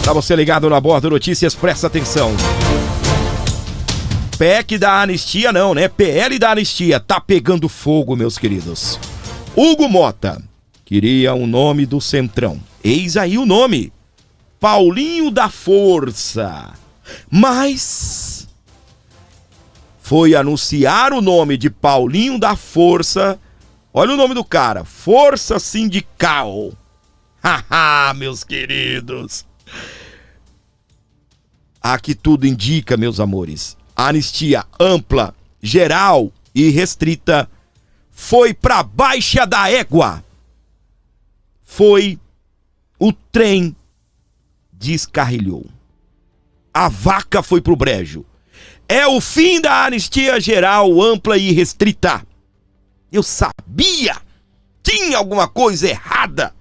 Pra você ligado na Bordo Notícias, presta atenção. PEC da anistia não, né? PL da anistia tá pegando fogo, meus queridos. Hugo Mota queria o nome do Centrão. Eis aí o nome. Paulinho da Força. Mas foi anunciar o nome de Paulinho da Força. Olha o nome do cara. Força Sindical. Haha, meus queridos. Aqui tudo indica, meus amores. A anistia ampla, geral e restrita foi pra baixa da égua. Foi o trem descarrilhou. A vaca foi pro brejo. É o fim da anistia geral, ampla e restrita. Eu sabia! Tinha alguma coisa errada.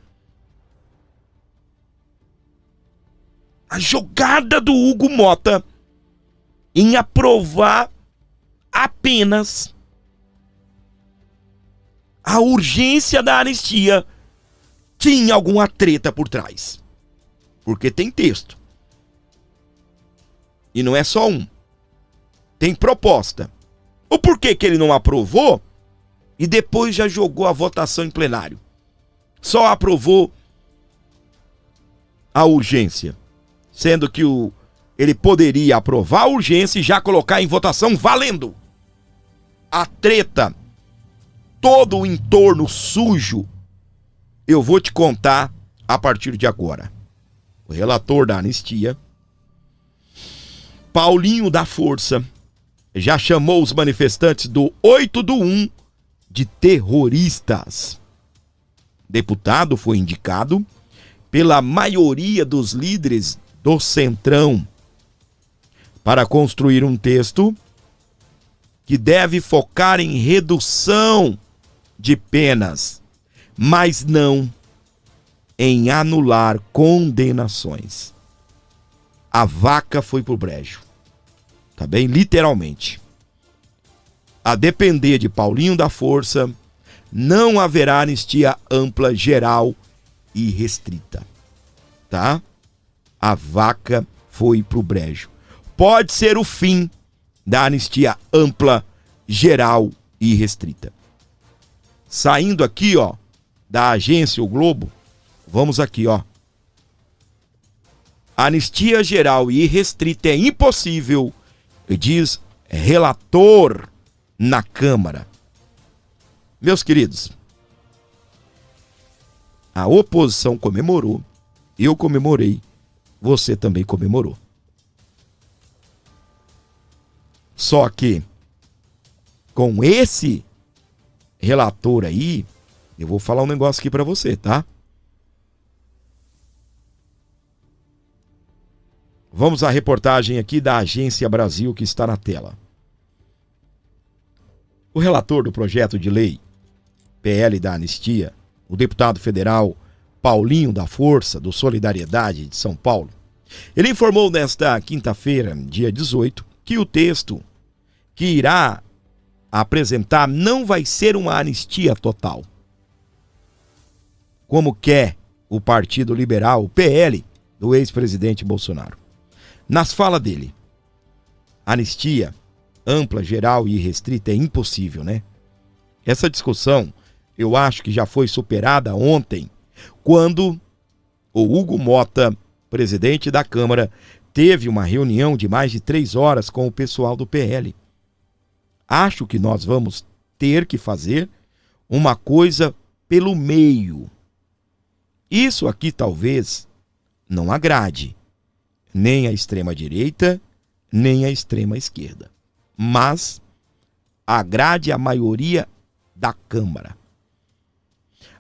A jogada do Hugo Mota em aprovar apenas a urgência da anistia tinha alguma treta por trás. Porque tem texto. E não é só um. Tem proposta. O porquê que ele não aprovou e depois já jogou a votação em plenário? Só aprovou a urgência. Sendo que ele poderia aprovar a urgência e já colocar em votação valendo. A treta, todo o entorno sujo, eu vou te contar a partir de agora. O relator da anistia, Paulinho da Força, já chamou os manifestantes do 8/1 de terroristas. O deputado foi indicado pela maioria dos líderes do Centrão para construir um texto que deve focar em redução de penas, mas não em anular condenações. A vaca foi pro brejo. Tá bem? Literalmente. A depender de Paulinho da Força, não haverá anistia ampla, geral e restrita. Tá? A vaca foi pro brejo. Pode ser o fim da anistia ampla, geral e restrita. Saindo aqui, ó, da agência O Globo, vamos aqui, ó. Anistia geral e restrita é impossível, diz relator na Câmara. Meus queridos, a oposição comemorou, eu comemorei, você também comemorou. Só que, com esse relator aí, eu vou falar um negócio aqui pra você, tá? Vamos à reportagem aqui da Agência Brasil que está na tela. O relator do projeto de lei PL da anistia, o deputado federal Paulinho da Força, do Solidariedade de São Paulo, ele informou nesta quinta-feira, dia 18, que o texto que irá apresentar não vai ser uma anistia total, como quer o Partido Liberal, o PL, do ex-presidente Bolsonaro. Nas falas dele, anistia ampla, geral e restrita é impossível, né? Essa discussão, eu acho que já foi superada ontem, quando o Hugo Mota, presidente da Câmara, teve uma reunião de mais de 3 horas com o pessoal do PL. Acho que nós vamos ter que fazer uma coisa pelo meio. Isso aqui talvez não agrade nem a extrema-direita, nem a extrema-esquerda, mas agrade a maioria da Câmara.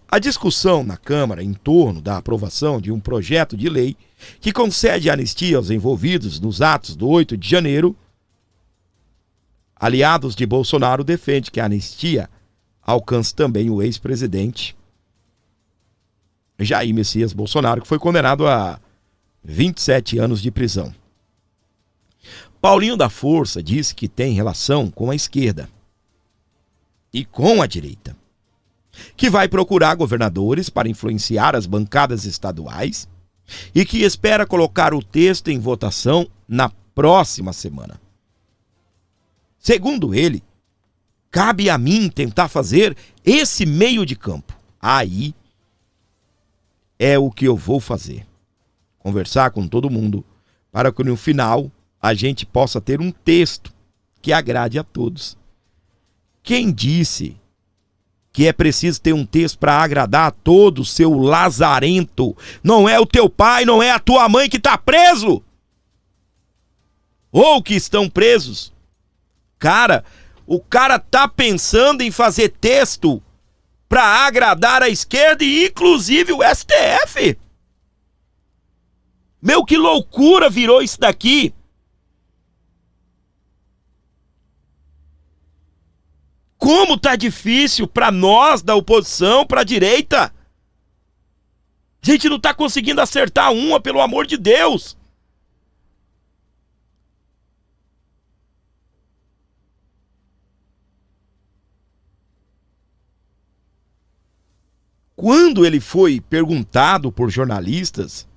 A discussão na Câmara em torno da aprovação de um projeto de lei que concede anistia aos envolvidos nos atos do 8 de janeiro, aliados de Bolsonaro defendem que a anistia alcance também o ex-presidente Jair Messias Bolsonaro, que foi condenado a 27 anos de prisão. Paulinho da Força disse que tem relação com a esquerda e com a direita, que vai procurar governadores para influenciar as bancadas estaduais e que espera colocar o texto em votação na próxima semana. Segundo ele, cabe a mim tentar fazer esse meio de campo. Aí é o que eu vou fazer. Conversar com todo mundo para que no final a gente possa ter um texto que agrade a todos. Quem disse que é preciso ter um texto para agradar a todos, seu lazarento? Não é o teu pai, não é a tua mãe que está preso, ou que estão presos. Cara, o cara tá pensando em fazer texto para agradar a esquerda e inclusive o STF. Meu, que loucura virou isso daqui. Como tá difícil para nós da oposição, para a direita. A gente não tá conseguindo acertar uma, pelo amor de Deus. Quando ele foi perguntado por jornalistas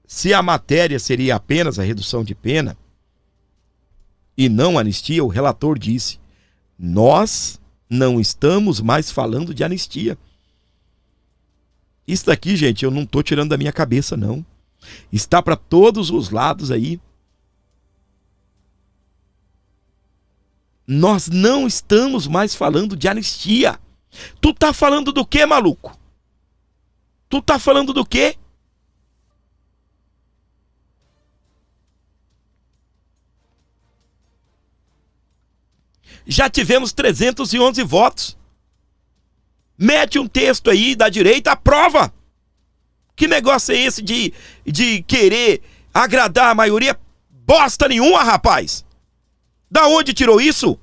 se a matéria seria apenas a redução de pena e não anistia, o relator disse: nós não estamos mais falando de anistia. Isso daqui, gente, eu não estou tirando da minha cabeça, não. Está para todos os lados aí. Nós não estamos mais falando de anistia. Tu tá falando do quê, maluco? Tu tá falando do quê? Já tivemos 311 votos. Mete um texto aí da direita, aprova. Que negócio é esse de querer agradar a maioria? Bosta nenhuma, rapaz. Da onde tirou isso?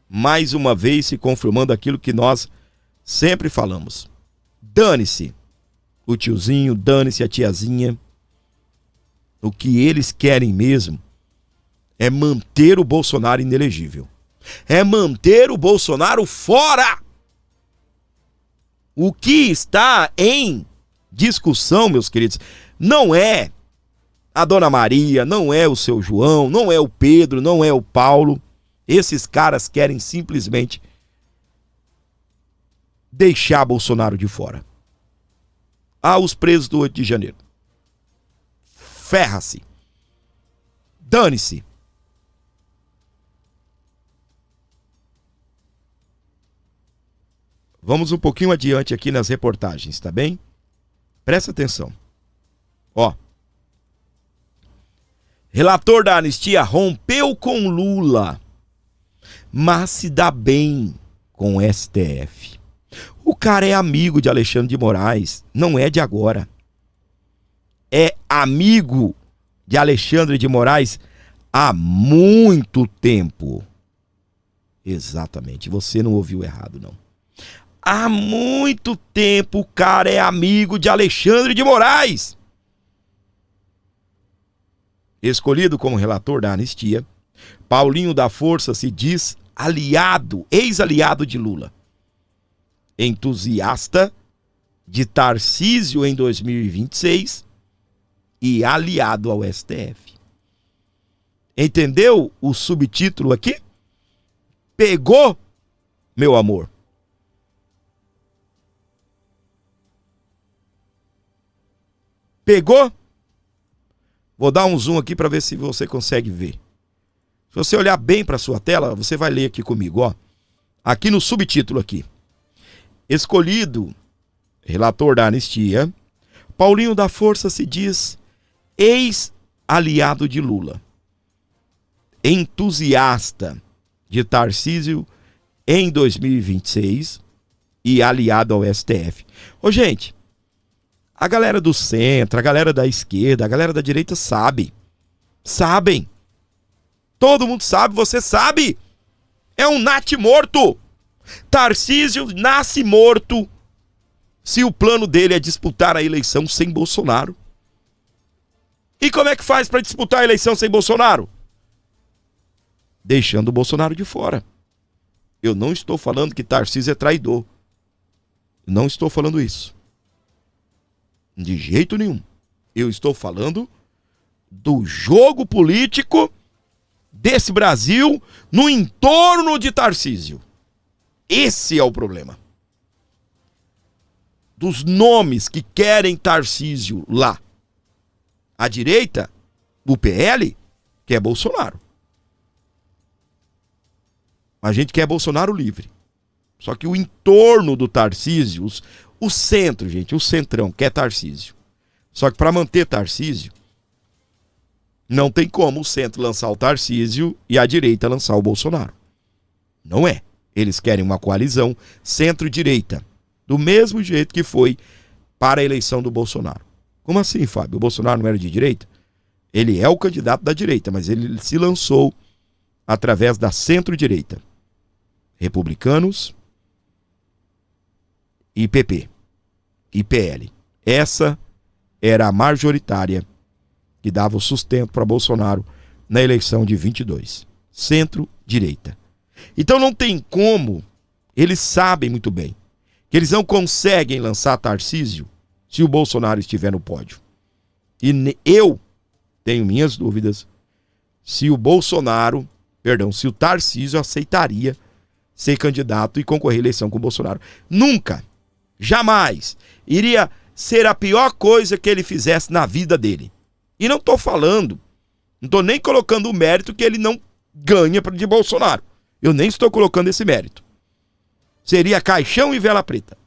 Mais uma vez se confirmando aquilo que nós sempre falamos. Dane-se o tiozinho, dane-se a tiazinha. O que eles querem mesmo é manter o Bolsonaro inelegível. É manter o Bolsonaro fora. O que está em discussão, meus queridos, não é a Dona Maria, não é o seu João, não é o Pedro, não é o Paulo. Esses caras querem simplesmente deixar Bolsonaro de fora. Os presos do 8 de janeiro. Ferra-se. Dane-se. Vamos um pouquinho adiante aqui nas reportagens, tá bem? Presta atenção. Relator da anistia rompeu com Lula, mas se dá bem com o STF. O cara é amigo de Alexandre de Moraes, não é de agora. É amigo de Alexandre de Moraes há muito tempo. Exatamente, você não ouviu errado, não. Há muito tempo o cara é amigo de Alexandre de Moraes. Escolhido como relator da anistia, Paulinho da Força se diz aliado, ex-aliado de Lula. Entusiasta de Tarcísio em 2026 e aliado ao STF. Entendeu o subtítulo aqui? Pegou, meu amor? Pegou? Vou dar um zoom aqui para ver se você consegue ver. Se você olhar bem para sua tela, você vai ler aqui comigo, ó. Aqui no subtítulo aqui. Escolhido relator da anistia, Paulinho da Força se diz ex-aliado de Lula. Entusiasta de Tarcísio em 2026 e aliado ao STF. Ô, gente, a galera do centro, a galera da esquerda, a galera da direita sabe. Sabem. Todo mundo sabe, você sabe. É um nat morto. Tarcísio nasce morto se o plano dele é disputar a eleição sem Bolsonaro. E como é que faz para disputar a eleição sem Bolsonaro? Deixando o Bolsonaro de fora. Eu não estou falando que Tarcísio é traidor. Não estou falando isso. De jeito nenhum. Eu estou falando do jogo político desse Brasil no entorno de Tarcísio. Esse é o problema. Dos nomes que querem Tarcísio lá. A direita, o PL, quer Bolsonaro. A gente quer Bolsonaro livre. Só que o entorno do Tarcísio, o centro, gente, o centrão, quer Tarcísio. Só que para manter Tarcísio, não tem como o centro lançar o Tarcísio e a direita lançar o Bolsonaro. Não é. Eles querem uma coalizão centro-direita. Do mesmo jeito que foi para a eleição do Bolsonaro. Como assim, Fábio? O Bolsonaro não era de direita? Ele é o candidato da direita, mas ele se lançou através da centro-direita. Republicanos e PP e PL. Essa era a majoritária que dava o sustento para Bolsonaro na eleição de 22. Centro-direita. Então não tem como, eles sabem muito bem, que eles não conseguem lançar Tarcísio se o Bolsonaro estiver no pódio. E eu tenho minhas dúvidas se o se o Tarcísio aceitaria ser candidato e concorrer à eleição com o Bolsonaro. Nunca, jamais, iria ser a pior coisa que ele fizesse na vida dele. E não estou falando, não estou nem colocando o mérito que ele não ganha de Bolsonaro. Eu nem estou colocando esse mérito. Seria caixão e vela preta.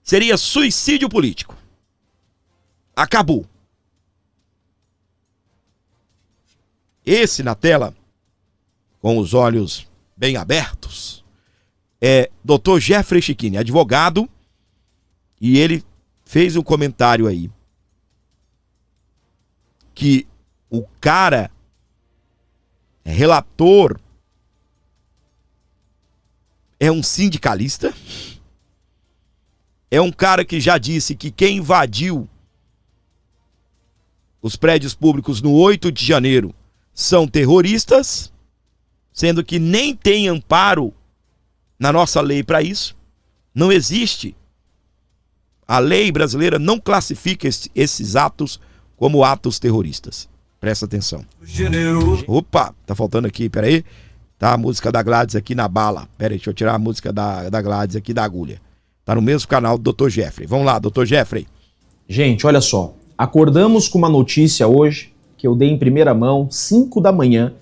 Seria suicídio político. Acabou. Esse na tela, com os olhos bem abertos, é Dr. Jeffrey Chiquini, advogado, e ele fez um comentário aí que o cara relator é um sindicalista, é um cara que já disse que quem invadiu os prédios públicos no 8 de janeiro são terroristas, sendo que nem tem amparo na nossa lei para isso. Não existe. A lei brasileira não classifica esses atos como atos terroristas. Presta atenção. Opa, tá faltando aqui, peraí. Tá a música da Gladys aqui na bala. Peraí, deixa eu tirar a música da Gladys aqui da agulha. Tá no mesmo canal do Dr. Jeffrey. Vamos lá, Dr. Jeffrey. Gente, olha só. Acordamos com uma notícia hoje, que eu dei em primeira mão, 5 da manhã,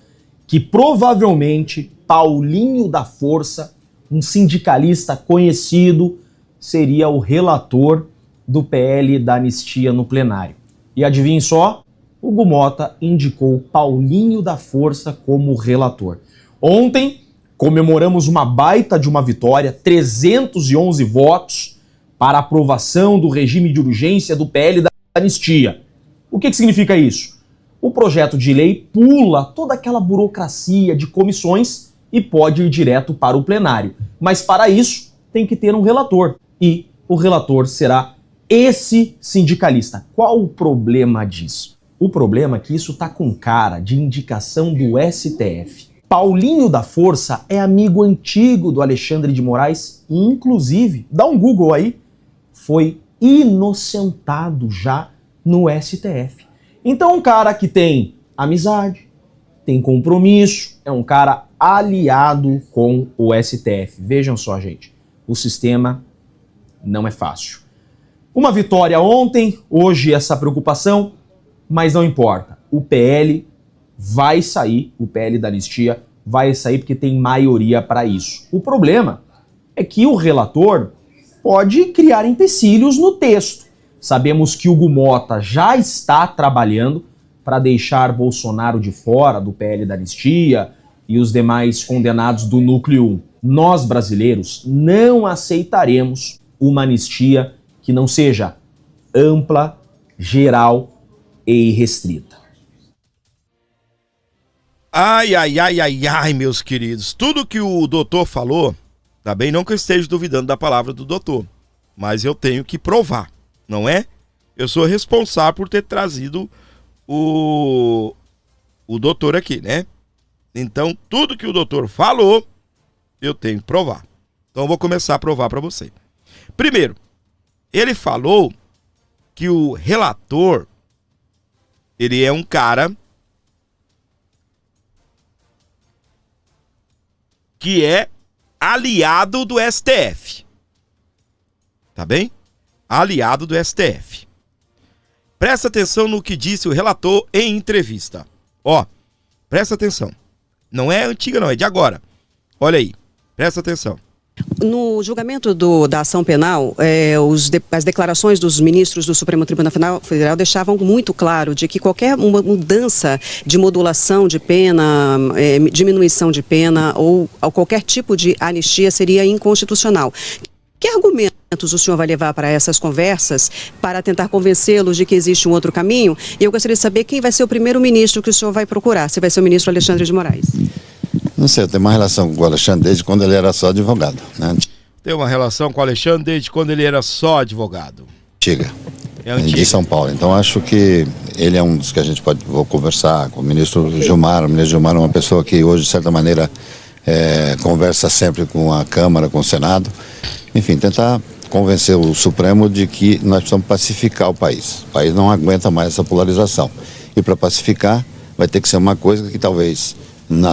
que provavelmente Paulinho da Força, um sindicalista conhecido, seria o relator do PL da anistia no plenário. E adivinhem só, Hugo Motta indicou Paulinho da Força como relator. Ontem comemoramos uma baita de uma vitória, 311 votos para aprovação do regime de urgência do PL da anistia. O que significa isso? O projeto de lei pula toda aquela burocracia de comissões e pode ir direto para o plenário. Mas para isso tem que ter um relator. E o relator será esse sindicalista. Qual o problema disso? O problema é que isso tá com cara de indicação do STF. Paulinho da Força é amigo antigo do Alexandre de Moraes, e inclusive, dá um Google aí, foi inocentado já no STF. Então um cara que tem amizade, tem compromisso, é um cara aliado com o STF. Vejam só, gente, o sistema não é fácil. Uma vitória ontem, hoje essa preocupação, mas não importa. O PL vai sair, o PL da anistia vai sair porque tem maioria para isso. O problema é que o relator pode criar empecilhos no texto. Sabemos que Hugo Motta já está trabalhando para deixar Bolsonaro de fora do PL da anistia e os demais condenados do núcleo 1. Nós, brasileiros, não aceitaremos uma anistia que não seja ampla, geral e irrestrita. Ai, ai, ai, ai, ai, meus queridos. Tudo que o doutor falou, tá bem? Não que eu esteja duvidando da palavra do doutor, mas eu tenho que provar, não é? Eu sou responsável por ter trazido o doutor aqui, né? Então, tudo que o doutor falou, eu tenho que provar. Então, eu vou começar a provar para você. Primeiro, ele falou que o relator, ele é um cara que é aliado do STF. Tá bem? Aliado do STF. Presta atenção no que disse o relator em entrevista. Ó, presta atenção. Não é antiga não, é de agora. Olha aí, presta atenção. No julgamento da ação penal, as declarações dos ministros do Supremo Tribunal Federal deixavam muito claro de que qualquer mudança de modulação de pena, diminuição de pena ou qualquer tipo de anistia seria inconstitucional. Que argumentos o senhor vai levar para essas conversas para tentar convencê-los de que existe um outro caminho? E eu gostaria de saber quem vai ser o primeiro ministro que o senhor vai procurar, se vai ser o ministro Alexandre de Moraes. Não sei, eu tenho uma relação com o Alexandre desde quando ele era só advogado, né? Tem uma relação com o Alexandre desde quando ele era só advogado. Antiga. É antiga. De São Paulo. Então acho que ele é um dos que a gente vou conversar com o ministro Gilmar. O ministro Gilmar é uma pessoa que hoje, de certa maneira, conversa sempre com a Câmara, com o Senado. Enfim, tentar convencer o Supremo de que nós precisamos pacificar o país. O país não aguenta mais essa polarização. E para pacificar, vai ter que ser uma coisa que talvez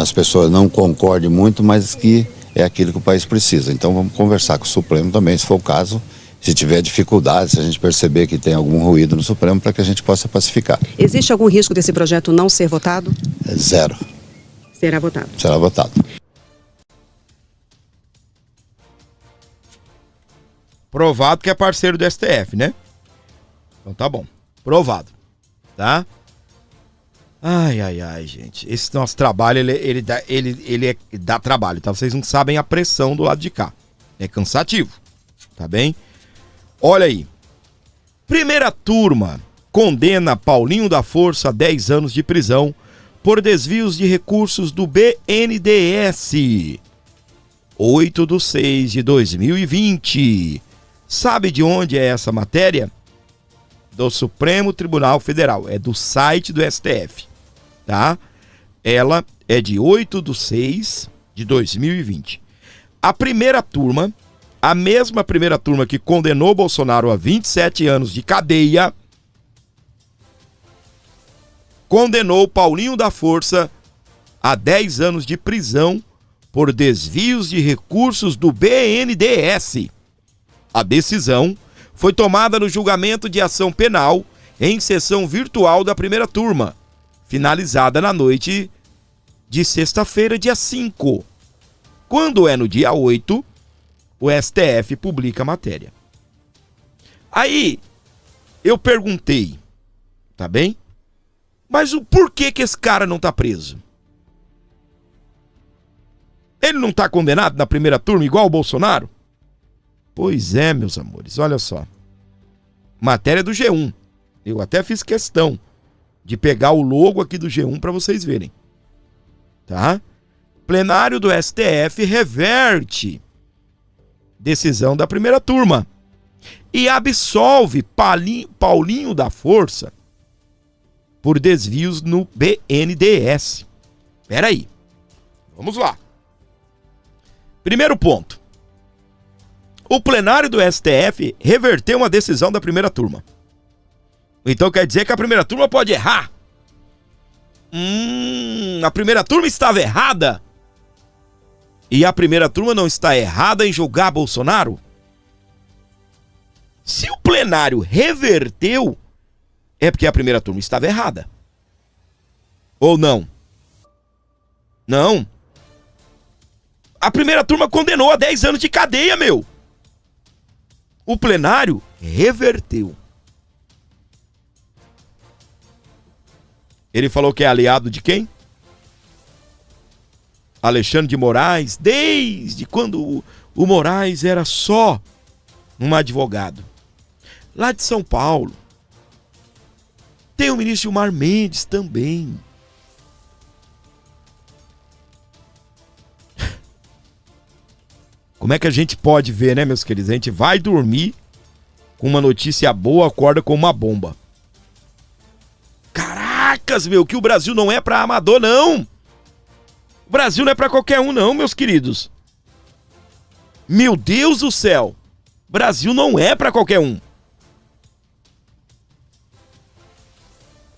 as pessoas não concordem muito, mas que é aquilo que o país precisa. Então vamos conversar com o Supremo também, se for o caso, se tiver dificuldade, se a gente perceber que tem algum ruído no Supremo, para que a gente possa pacificar. Existe algum risco desse projeto não ser votado? Zero. Será votado. Será votado. Provado que é parceiro do STF, né? Então tá bom. Provado. Tá? Ai, gente. Esse nosso trabalho, ele dá trabalho, tá? Vocês não sabem a pressão do lado de cá. É cansativo. Tá bem? Olha aí. Primeira turma condena Paulinho da Força a 10 anos de prisão por desvios de recursos do BNDES. 8/6/2020. Sabe de onde é essa matéria? Do Supremo Tribunal Federal. É do site do STF. Tá? Ela é de 8/6/2020. A primeira turma, a mesma primeira turma que condenou Bolsonaro a 27 anos de cadeia, condenou Paulinho da Força a 10 anos de prisão por desvios de recursos do BNDES. A decisão foi tomada no julgamento de ação penal em sessão virtual da primeira turma, finalizada na noite de sexta-feira, dia 5. Quando é no dia 8, o STF publica a matéria. Aí, eu perguntei, tá bem? Mas o porquê que esse cara não tá preso? Ele não tá condenado na primeira turma igual o Bolsonaro? Pois é, meus amores, olha só. Matéria do G1. Eu até fiz questão de pegar o logo aqui do G1 para vocês verem. Tá? Plenário do STF reverte decisão da primeira turma e absolve Paulinho da Força por desvios no BNDES. Peraí. Vamos lá. Primeiro ponto. O plenário do STF reverteu uma decisão da primeira turma. Então quer dizer que a primeira turma pode errar? A primeira turma estava errada? E a primeira turma não está errada em julgar Bolsonaro? Se o plenário reverteu, é porque a primeira turma estava errada. Ou não? Não. A primeira turma condenou a 10 anos de cadeia, meu. O plenário reverteu. Ele falou que é aliado de quem? Alexandre de Moraes, desde quando o Moraes era só um advogado. Lá de São Paulo. Tem o ministro Gilmar Mendes também. Como é que a gente pode ver, né, meus queridos? A gente vai dormir com uma notícia boa, acorda com uma bomba. Caracas, meu, que o Brasil não é pra amador, não. O Brasil não é para qualquer um não, meus queridos. Meu Deus do céu. Brasil não é para qualquer um.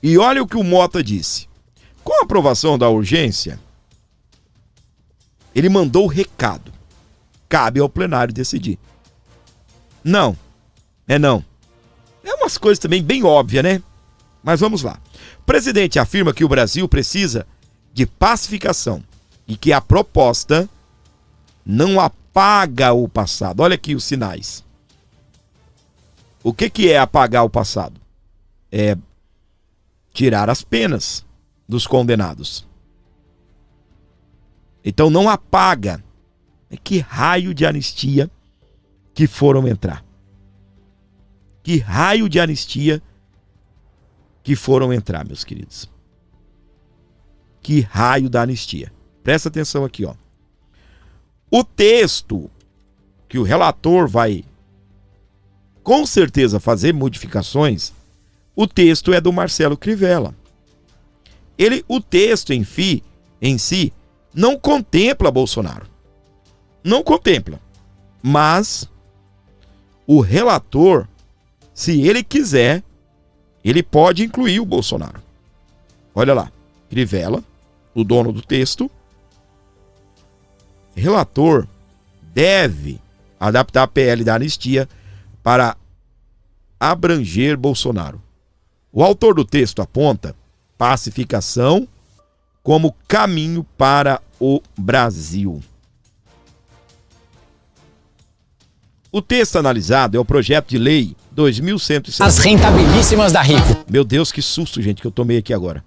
E olha o que o Mota disse. Com a aprovação da urgência, ele mandou o recado. Cabe ao plenário decidir. Não. Não. É umas coisas também bem óbvias, né? Mas vamos lá. O presidente afirma que o Brasil precisa de pacificação e que a proposta não apaga o passado. Olha aqui os sinais. O que é apagar o passado? É tirar as penas dos condenados. Então não apaga. Que raio de anistia que foram entrar? Que raio de anistia que foram entrar, meus queridos? Que raio da anistia? Presta atenção aqui, ó. O texto que o relator vai com certeza fazer modificações, o texto é do Marcelo Crivella. O texto em si não contempla Bolsonaro. Não contempla. Mas o relator, se ele quiser, ele pode incluir o Bolsonaro. Olha lá, Crivella, o dono do texto. Relator deve adaptar a PL da anistia para abranger Bolsonaro. O autor do texto aponta pacificação como caminho para o Brasil. O texto analisado é o projeto de lei 2160. As rentabilíssimas da Rico. Meu Deus, que susto, gente, que eu tomei aqui agora.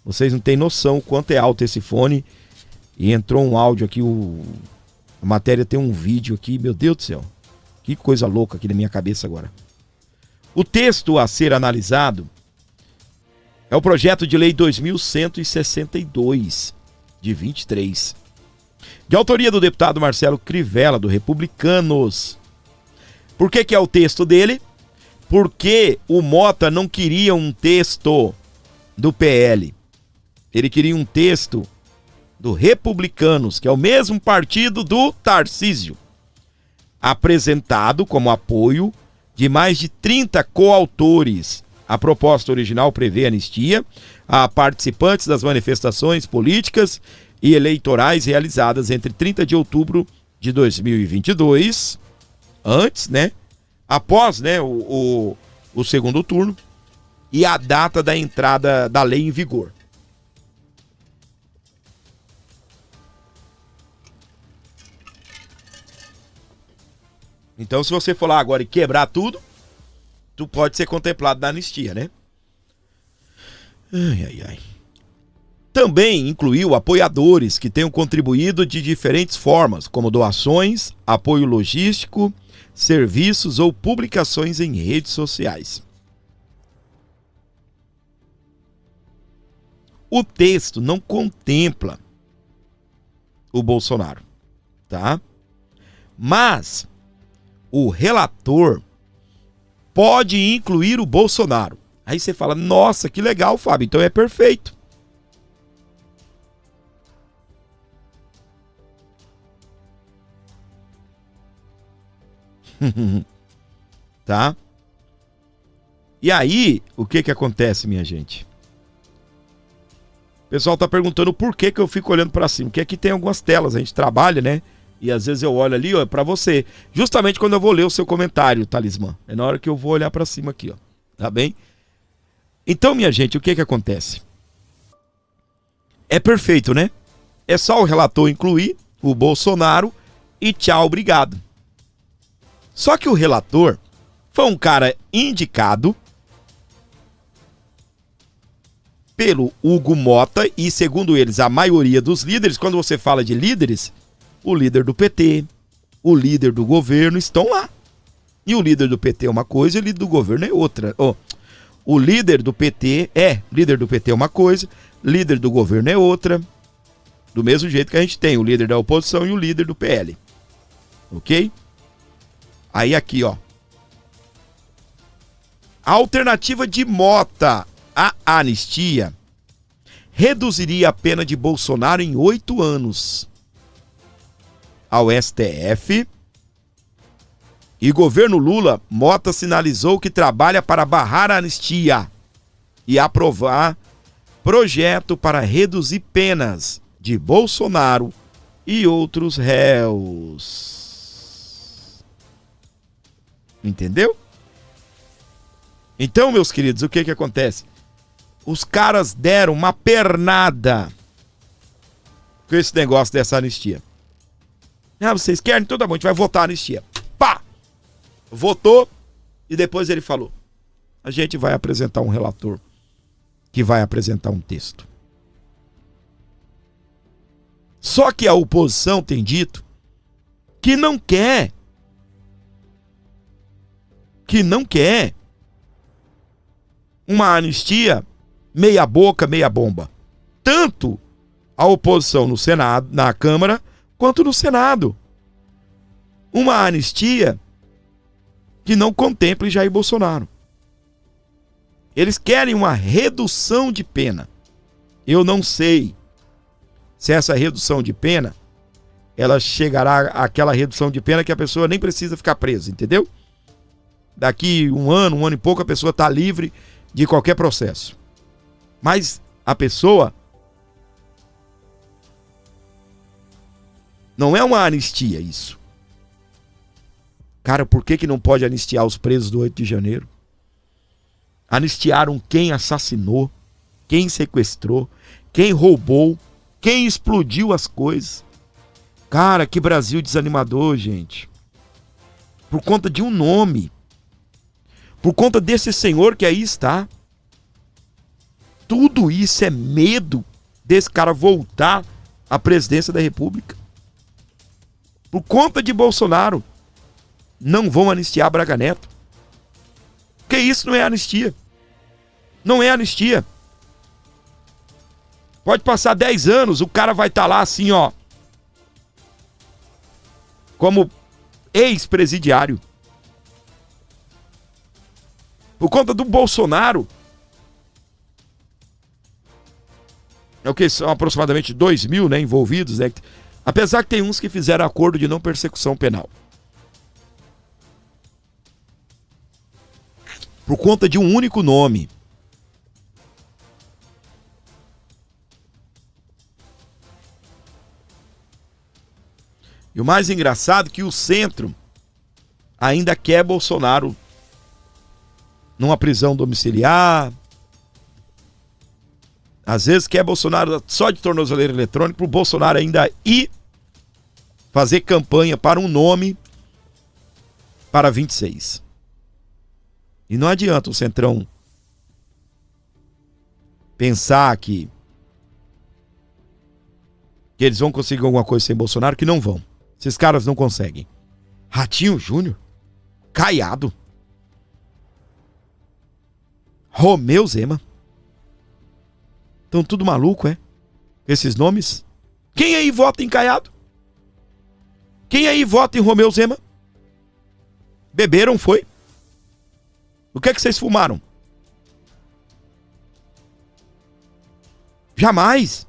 Vocês não têm noção o quanto é alto esse fone. E entrou um áudio aqui, a matéria tem um vídeo aqui, meu Deus do céu. Que coisa louca aqui na minha cabeça agora. O texto a ser analisado é o projeto de lei 2162, de 23. De autoria do deputado Marcelo Crivella, do Republicanos. Por que é o texto dele? Porque o Mota não queria um texto do PL. Ele queria um texto do Republicanos, que é o mesmo partido do Tarcísio, apresentado como apoio de mais de 30 coautores. A proposta original prevê anistia a participantes das manifestações políticas e eleitorais realizadas entre 30 de outubro de 2022, antes, né? Após, né, o segundo turno, e a data da entrada da lei em vigor. Então, se você for lá agora e quebrar tudo, tu pode ser contemplado na anistia, né? Ai. Também incluiu apoiadores que tenham contribuído de diferentes formas, como doações, apoio logístico, serviços ou publicações em redes sociais. O texto não contempla o Bolsonaro, tá? Mas o relator pode incluir o Bolsonaro. Aí você fala, nossa, que legal, Fábio, então é perfeito. Tá? E aí, o que acontece, minha gente? O pessoal tá perguntando por que eu fico olhando pra cima. Porque aqui tem algumas telas, a gente trabalha, né? E às vezes eu olho ali, ó, é pra você. Justamente quando eu vou ler o seu comentário, Talismã. É na hora que eu vou olhar pra cima aqui, ó. Tá bem? Então, minha gente, o que acontece? É perfeito, né? É só o relator incluir o Bolsonaro e tchau, obrigado. Só que o relator foi um cara indicado pelo Hugo Mota e, segundo eles, a maioria dos líderes, quando você fala de líderes, o líder do PT, o líder do governo estão lá. E o líder do PT é uma coisa e o líder do governo é outra. O líder do PT é uma coisa, líder do governo é outra. Do mesmo jeito que a gente tem o líder da oposição e o líder do PL. Ok? Aí aqui, ó. A alternativa de Mota à anistia reduziria a pena de Bolsonaro em 8 anos. Ao STF e governo Lula, Mota sinalizou que trabalha para barrar a anistia e aprovar projeto para reduzir penas de Bolsonaro e outros réus. Entendeu? Então, meus queridos, o que acontece? Os caras deram uma pernada com esse negócio dessa anistia. Ah, vocês querem? Então tá bom, a gente vai votar a anistia. Pá! Votou e depois ele falou: a gente vai apresentar um relator que vai apresentar um texto. Só que a oposição tem dito que não quer uma anistia meia boca, meia bomba. Tanto a oposição no Senado, na Câmara, quanto no Senado. Uma anistia que não contemple Jair Bolsonaro. Eles querem uma redução de pena. Eu não sei se essa redução de pena, ela chegará àquela redução de pena que a pessoa nem precisa ficar presa, entendeu? Daqui um ano e pouco, a pessoa está livre de qualquer processo. Mas a pessoa não é uma anistia isso. Cara, por que não pode anistiar os presos do 8 de janeiro? Anistiaram quem assassinou, quem sequestrou, quem roubou, quem explodiu as coisas. Cara, que Brasil desanimador, gente. Por conta de um nome. Por conta desse senhor que aí está. Tudo isso é medo desse cara voltar à presidência da República. Por conta de Bolsonaro, não vão anistiar Braga Neto. Porque isso não é anistia. Não é anistia. Pode passar 10 anos, o cara vai estar lá assim, ó, como ex-presidiário. Por conta do Bolsonaro, é o que são aproximadamente 2.000, né, envolvidos, né? Apesar que tem uns que fizeram acordo de não persecução penal. Por conta de um único nome. E o mais engraçado é que o centro ainda quer Bolsonaro numa prisão domiciliar. Às vezes quer Bolsonaro só de tornozeleira eletrônica, para o Bolsonaro ainda ir fazer campanha para um nome para 26. E não adianta o Centrão pensar que eles vão conseguir alguma coisa sem Bolsonaro, que não vão. Esses caras não conseguem. Ratinho Júnior, Caiado, Romeu Zema. Estão tudo maluco, é? Esses nomes. Quem aí vota em Caiado? Quem aí vota em Romeu Zema? Beberam, foi? O que é que vocês fumaram? Jamais.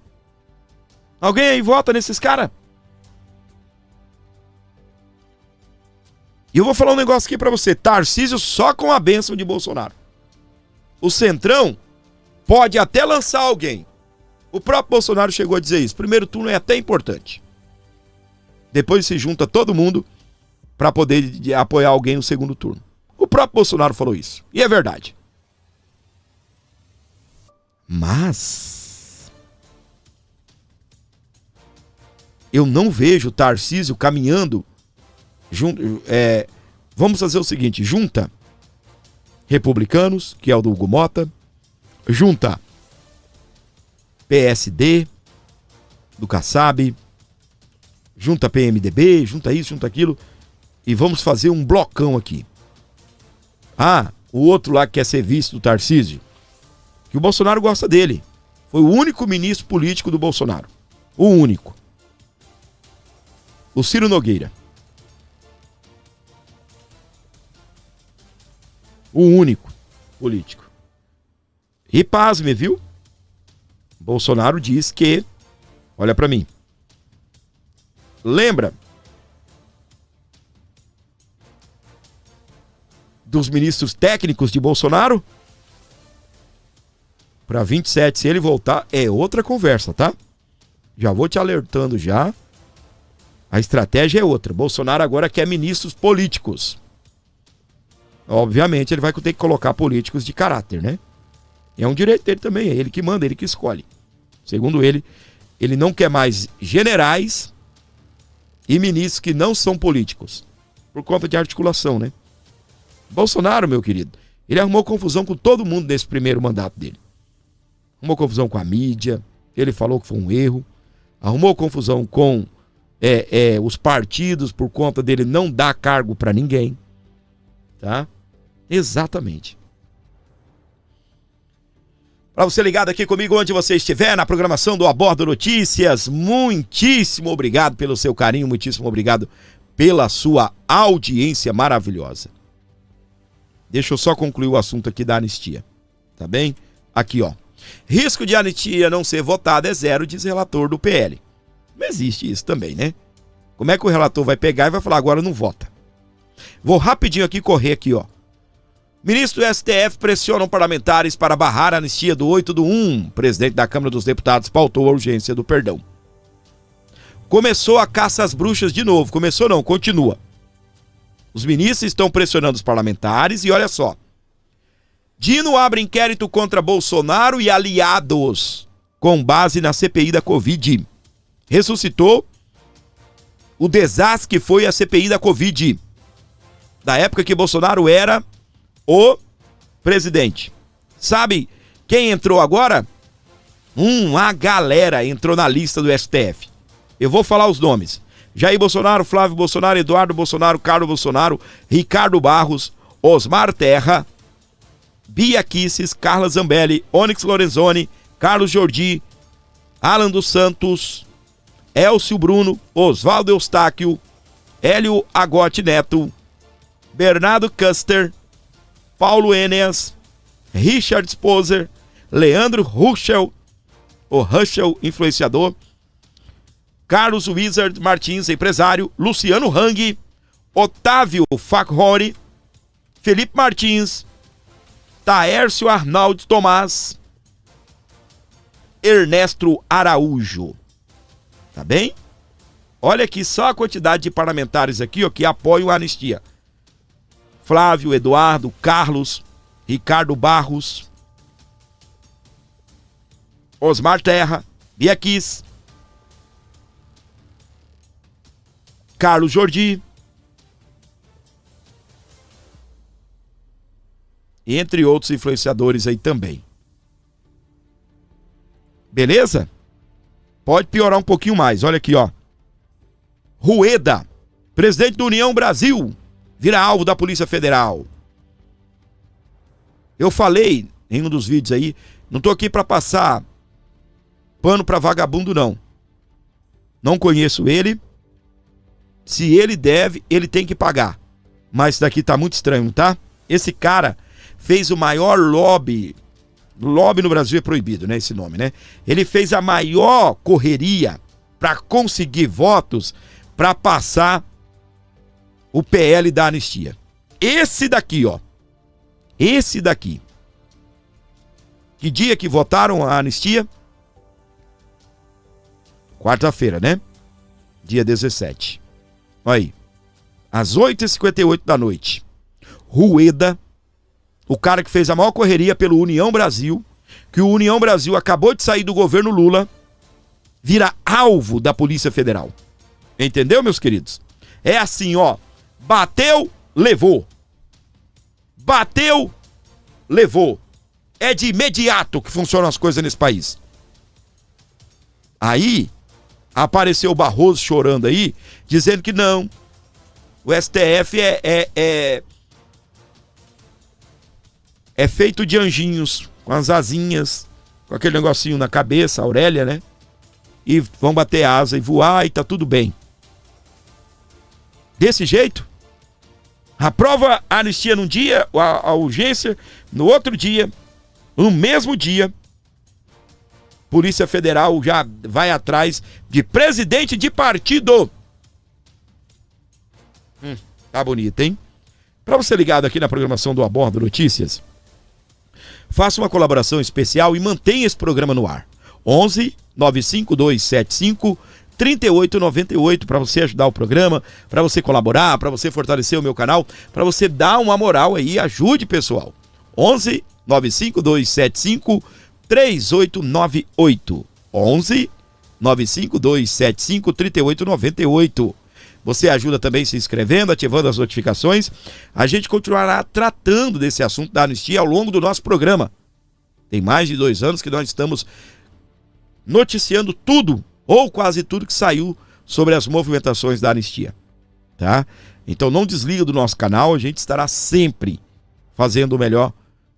Alguém aí vota nesses caras? E eu vou falar um negócio aqui pra você. Tarcísio só com a bênção de Bolsonaro. O Centrão pode até lançar alguém. O próprio Bolsonaro chegou a dizer isso. Primeiro turno é até importante. Depois se junta todo mundo pra poder apoiar alguém no segundo turno. O próprio Bolsonaro falou isso. E é verdade. Mas eu não vejo o Tarcísio caminhando junto. Vamos fazer o seguinte: junta republicanos, que é o do Hugo Mota, junta PSD, do Kassab, junta PMDB, junta isso, junta aquilo, e vamos fazer um blocão aqui. Ah, o outro lá que quer ser vice do Tarcísio, que o Bolsonaro gosta dele. Foi o único ministro político do Bolsonaro. O único. O Ciro Nogueira. O único político. E pasme, viu? Bolsonaro diz que, olha para mim, lembra dos ministros técnicos de Bolsonaro? Para 27, se ele voltar, é outra conversa, tá? Já vou te alertando já. A estratégia é outra. Bolsonaro agora quer ministros políticos. Obviamente, ele vai ter que colocar políticos de caráter, né? É um direito dele também, é ele que manda, ele que escolhe. Segundo ele, ele não quer mais generais e ministros que não são políticos. Por conta de articulação, né? Bolsonaro, meu querido, ele arrumou confusão com todo mundo nesse primeiro mandato dele. Arrumou confusão com a mídia, ele falou que foi um erro. Arrumou confusão com os partidos por conta dele não dar cargo para ninguém. Tá? Exatamente. Para você ligado aqui comigo onde você estiver, na programação do Abordo Notícias, muitíssimo obrigado pelo seu carinho, muitíssimo obrigado pela sua audiência maravilhosa. Deixa eu só concluir o assunto aqui da anistia, tá bem? Aqui, ó. Risco de anistia não ser votada é zero, diz relator do PL. Não existe isso também, né? Como é que o relator vai pegar e vai falar agora não vota? Vou rapidinho aqui correr aqui, ó. Ministro do STF pressionam parlamentares para barrar a anistia do 8/1. Presidente da Câmara dos Deputados pautou a urgência do perdão. Começou a caça às bruxas de novo. Começou não, continua. Os ministros estão pressionando os parlamentares e olha só. Dino abre inquérito contra Bolsonaro e aliados com base na CPI da Covid. Ressuscitou o desastre que foi a CPI da Covid. Da época que Bolsonaro era o presidente. Sabe quem entrou agora? A galera entrou na lista do STF. Eu vou falar os nomes. Jair Bolsonaro, Flávio Bolsonaro, Eduardo Bolsonaro, Carlos Bolsonaro, Ricardo Barros, Osmar Terra, Bia Kicis, Carla Zambelli, Onyx Lorenzoni, Carlos Jordi, Alan dos Santos, Elcio Bruno, Oswaldo Eustáquio, Hélio Agote Neto, Bernardo Custer, Paulo Enéas, Richard Sposer, Leandro Ruschel, o Ruschel, influenciador, Carlos Wizard Martins, empresário, Luciano Hang, Otávio Facchori, Felipe Martins, Taércio Arnaldo Tomás, Ernesto Araújo. Tá bem? Olha aqui só a quantidade de parlamentares aqui, ó, que apoiam a anistia. Flávio, Eduardo, Carlos, Ricardo Barros, Osmar Terra, Bia Kicis, Carlos Jordi, entre outros influenciadores aí também. Beleza? Pode piorar um pouquinho mais, olha aqui, ó. Rueda, presidente da União Brasil, vira alvo da Polícia Federal. Eu falei em um dos vídeos aí, não tô aqui para passar pano para vagabundo não. Não conheço ele. Se ele deve, ele tem que pagar. Mas isso daqui tá muito estranho, tá? Esse cara fez o maior lobby. Lobby no Brasil é proibido, né? Esse nome, né? Ele fez a maior correria para conseguir votos para passar o PL da anistia. Esse daqui, ó. Esse daqui. Que dia que votaram a anistia? Quarta-feira, né? Dia 17. Olha aí. Às 8h58 da noite. Rueda, o cara que fez a maior correria pelo União Brasil, que o União Brasil acabou de sair do governo Lula, vira alvo da Polícia Federal. Entendeu, meus queridos? É assim, ó. Bateu, levou. Bateu, levou. É de imediato que funcionam as coisas nesse país. Aí, apareceu o Barroso chorando aí, dizendo que não. O STF é feito de anjinhos, com as asinhas, com aquele negocinho na cabeça, a Aurélia, né? E vão bater asa e voar e tá tudo bem. Desse jeito, aprova a anistia num dia, a urgência no outro dia, no mesmo dia, Polícia Federal já vai atrás de presidente de partido. Tá bonito, hein? Para você ligado aqui na programação do Abordo Notícias, faça uma colaboração especial e mantenha esse programa no ar. 11 95275 3898 para você ajudar o programa, para você colaborar, para você fortalecer o meu canal, para você dar uma moral aí, ajude, pessoal. 11 95275 3898. 11 95275 3898. Você ajuda também se inscrevendo, ativando as notificações. A gente continuará tratando desse assunto da anistia ao longo do nosso programa. Tem mais de 2 anos que nós estamos noticiando tudo, ou quase tudo que saiu sobre as movimentações da anistia, tá? Então não desliga do nosso canal, a gente estará sempre fazendo o melhor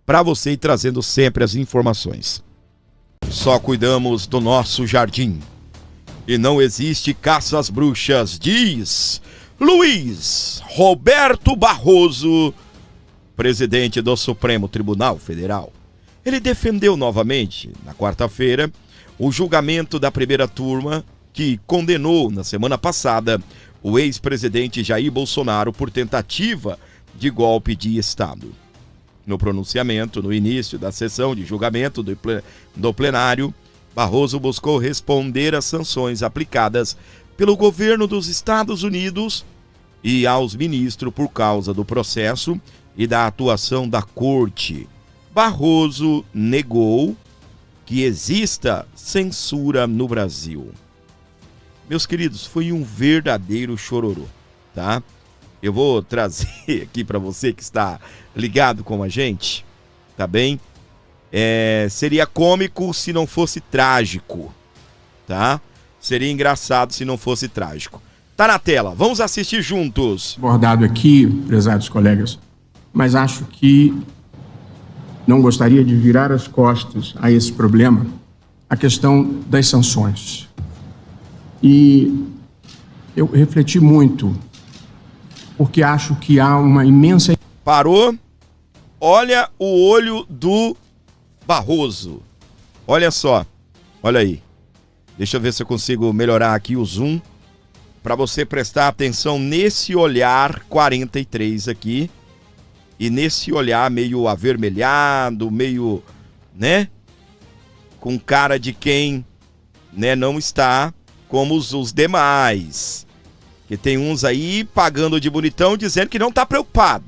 para você e trazendo sempre as informações. Só cuidamos do nosso jardim e não existe caça às bruxas, diz Luiz Roberto Barroso, presidente do Supremo Tribunal Federal. Ele defendeu novamente, na quarta-feira, o julgamento da primeira turma que condenou, na semana passada, o ex-presidente Jair Bolsonaro por tentativa de golpe de Estado. No pronunciamento, no início da sessão de julgamento do plenário, Barroso buscou responder às sanções aplicadas pelo governo dos Estados Unidos e aos ministros por causa do processo e da atuação da corte. Barroso negou que exista censura no Brasil. Meus queridos, foi um verdadeiro chororô, tá? Eu vou trazer aqui para você que está ligado com a gente, tá bem? Seria cômico se não fosse trágico, tá? Seria engraçado se não fosse trágico. Tá na tela, vamos assistir juntos. Abordado aqui, prezados colegas, mas acho que não gostaria de virar as costas a esse problema, a questão das sanções. E eu refleti muito, porque acho que há uma imensa... Parou? Olha o olho do Barroso. Olha só, olha aí. Deixa eu ver se eu consigo melhorar aqui o zoom, para você prestar atenção nesse olhar 43 aqui. E nesse olhar meio avermelhado, meio, né? Com cara de quem, né, não está como os demais. Que tem uns aí pagando de bonitão, dizendo que não está preocupado.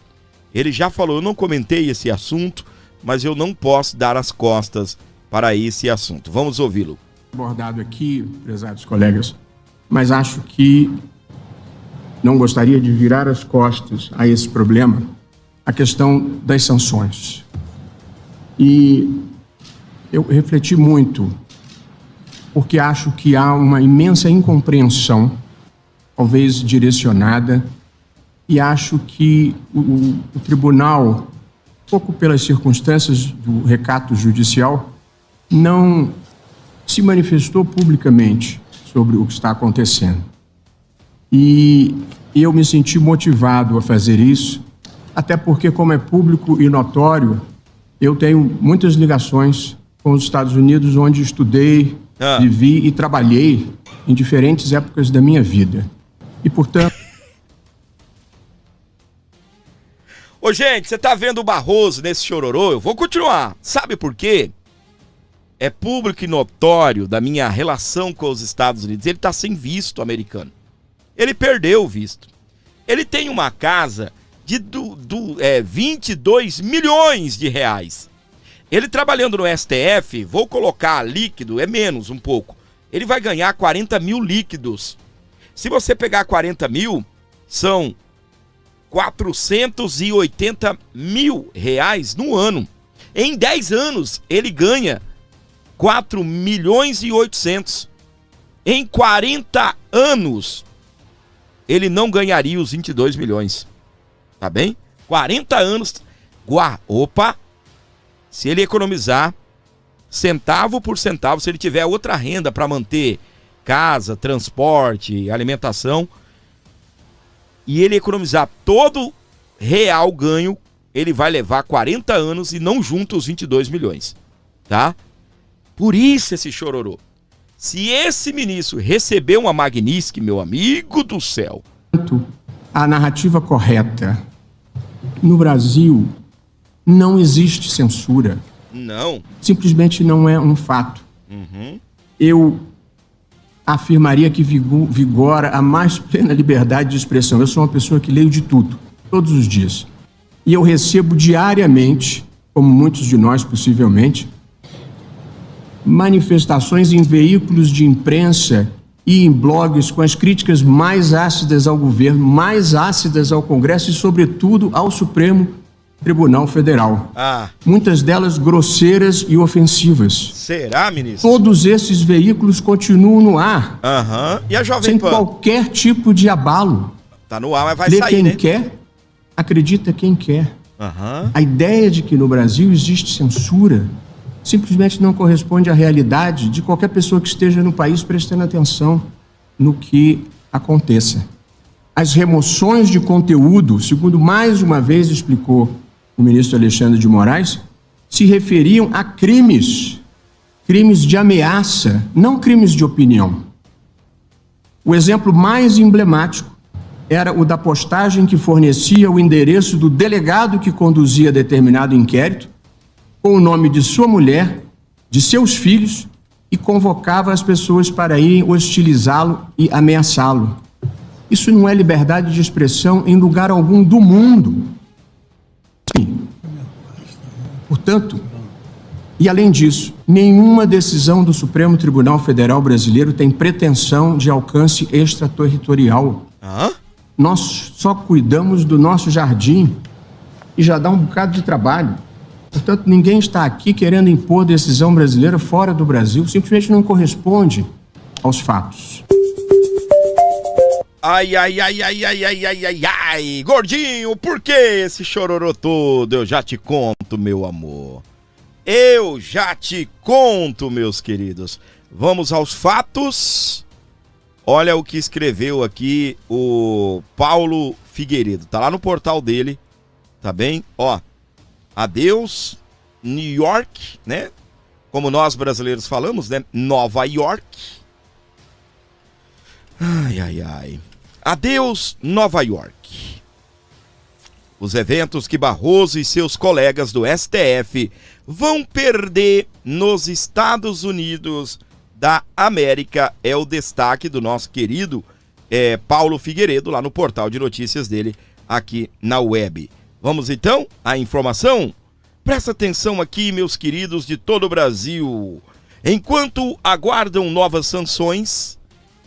Ele já falou, eu não comentei esse assunto, mas eu não posso dar as costas para esse assunto. Vamos ouvi-lo. Abordado aqui, prezados colegas, mas acho que não gostaria de virar as costas a esse problema, a questão das sanções. E eu refleti muito, porque acho que há uma imensa incompreensão, talvez direcionada, e acho que o tribunal, pouco pelas circunstâncias do recato judicial, não se manifestou publicamente sobre o que está acontecendo. E eu me senti motivado a fazer isso, até porque, como é público e notório, eu tenho muitas ligações com os Estados Unidos, onde estudei, vivi e trabalhei em diferentes épocas da minha vida. E, portanto... Ô, gente, você tá vendo o Barroso nesse chororô? Eu vou continuar. Sabe por quê? É público e notório da minha relação com os Estados Unidos. Ele tá sem visto americano. Ele perdeu o visto. Ele tem uma casa de 22 milhões de reais. Ele trabalhando no STF, vou colocar líquido, é menos um pouco. Ele vai ganhar 40 mil líquidos. Se você pegar 40 mil, são 480 mil reais no ano. Em 10 anos, ele ganha 4 milhões e 800. Em 40 anos, ele não ganharia os 22 milhões. Tá bem? 40 anos. Opa! Se ele economizar centavo por centavo, se ele tiver outra renda para manter casa, transporte, alimentação, e ele economizar todo real ganho, ele vai levar 40 anos e não junta os 22 milhões, tá? Por isso esse chororô. Se esse ministro recebeu uma Magnitsky, meu amigo do céu... A narrativa correta. No Brasil, não existe censura. Não. Simplesmente não é um fato. Eu afirmaria que vigora a mais plena liberdade de expressão. Eu sou uma pessoa que leio de tudo, todos os dias. E eu recebo diariamente, como muitos de nós possivelmente, manifestações em veículos de imprensa e em blogs com as críticas mais ácidas ao governo, mais ácidas ao Congresso e, sobretudo, ao Supremo Tribunal Federal. Muitas delas grosseiras e ofensivas. Será, ministro? Todos esses veículos continuam no ar. E a Jovem sem Pan? qualquer tipo de abalo. Tá no ar, mas vai Lê sair, quem né? quer, acredita quem quer. A ideia de que no Brasil existe censura simplesmente não corresponde à realidade de qualquer pessoa que esteja no país prestando atenção no que aconteça. As remoções de conteúdo, segundo mais uma vez explicou o ministro Alexandre de Moraes, se referiam a crimes de ameaça, não crimes de opinião. O exemplo mais emblemático era o da postagem que fornecia o endereço do delegado que conduzia determinado inquérito, com o nome de sua mulher, de seus filhos, e convocava as pessoas para irem hostilizá-lo e ameaçá-lo. Isso não é liberdade de expressão em lugar algum do mundo. Sim. Portanto, e além disso, nenhuma decisão do Supremo Tribunal Federal brasileiro tem pretensão de alcance extraterritorial. Nós só cuidamos do nosso jardim e já dá um bocado de trabalho. Portanto, ninguém está aqui querendo impor decisão brasileira fora do Brasil, simplesmente não corresponde aos fatos. Ai, gordinho, por que esse chororô todo? Eu já te conto, meu amor. Eu já te conto, meus queridos. Vamos aos fatos. Olha o que escreveu aqui o Paulo Figueiredo. Tá lá no portal dele, tá bem? Ó, adeus, New York, né? Como nós brasileiros falamos, né? Nova York. Ai. Adeus, Nova York. Os eventos que Barroso e seus colegas do STF vão perder nos Estados Unidos da América é o destaque do nosso querido Paulo Figueiredo, lá no portal de notícias dele, aqui na web. Vamos então à informação? Presta atenção aqui, meus queridos de todo o Brasil. Enquanto aguardam novas sanções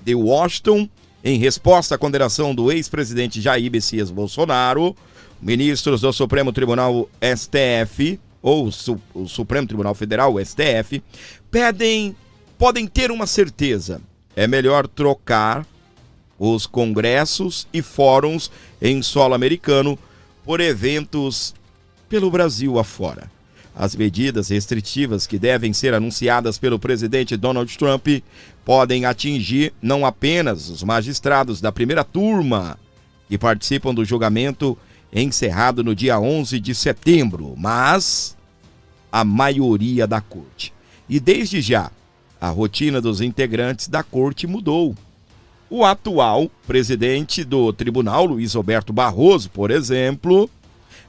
de Washington, em resposta à condenação do ex-presidente Jair Messias Bolsonaro, ministros do Supremo Tribunal STF, ou o Supremo Tribunal Federal, o STF, podem ter uma certeza. É melhor trocar os congressos e fóruns em solo americano por eventos pelo Brasil afora. As medidas restritivas que devem ser anunciadas pelo presidente Donald Trump podem atingir não apenas os magistrados da primeira turma que participam do julgamento encerrado no dia 11 de setembro, mas a maioria da corte. E desde já, a rotina dos integrantes da corte mudou. O atual presidente do tribunal, Luiz Roberto Barroso, por exemplo,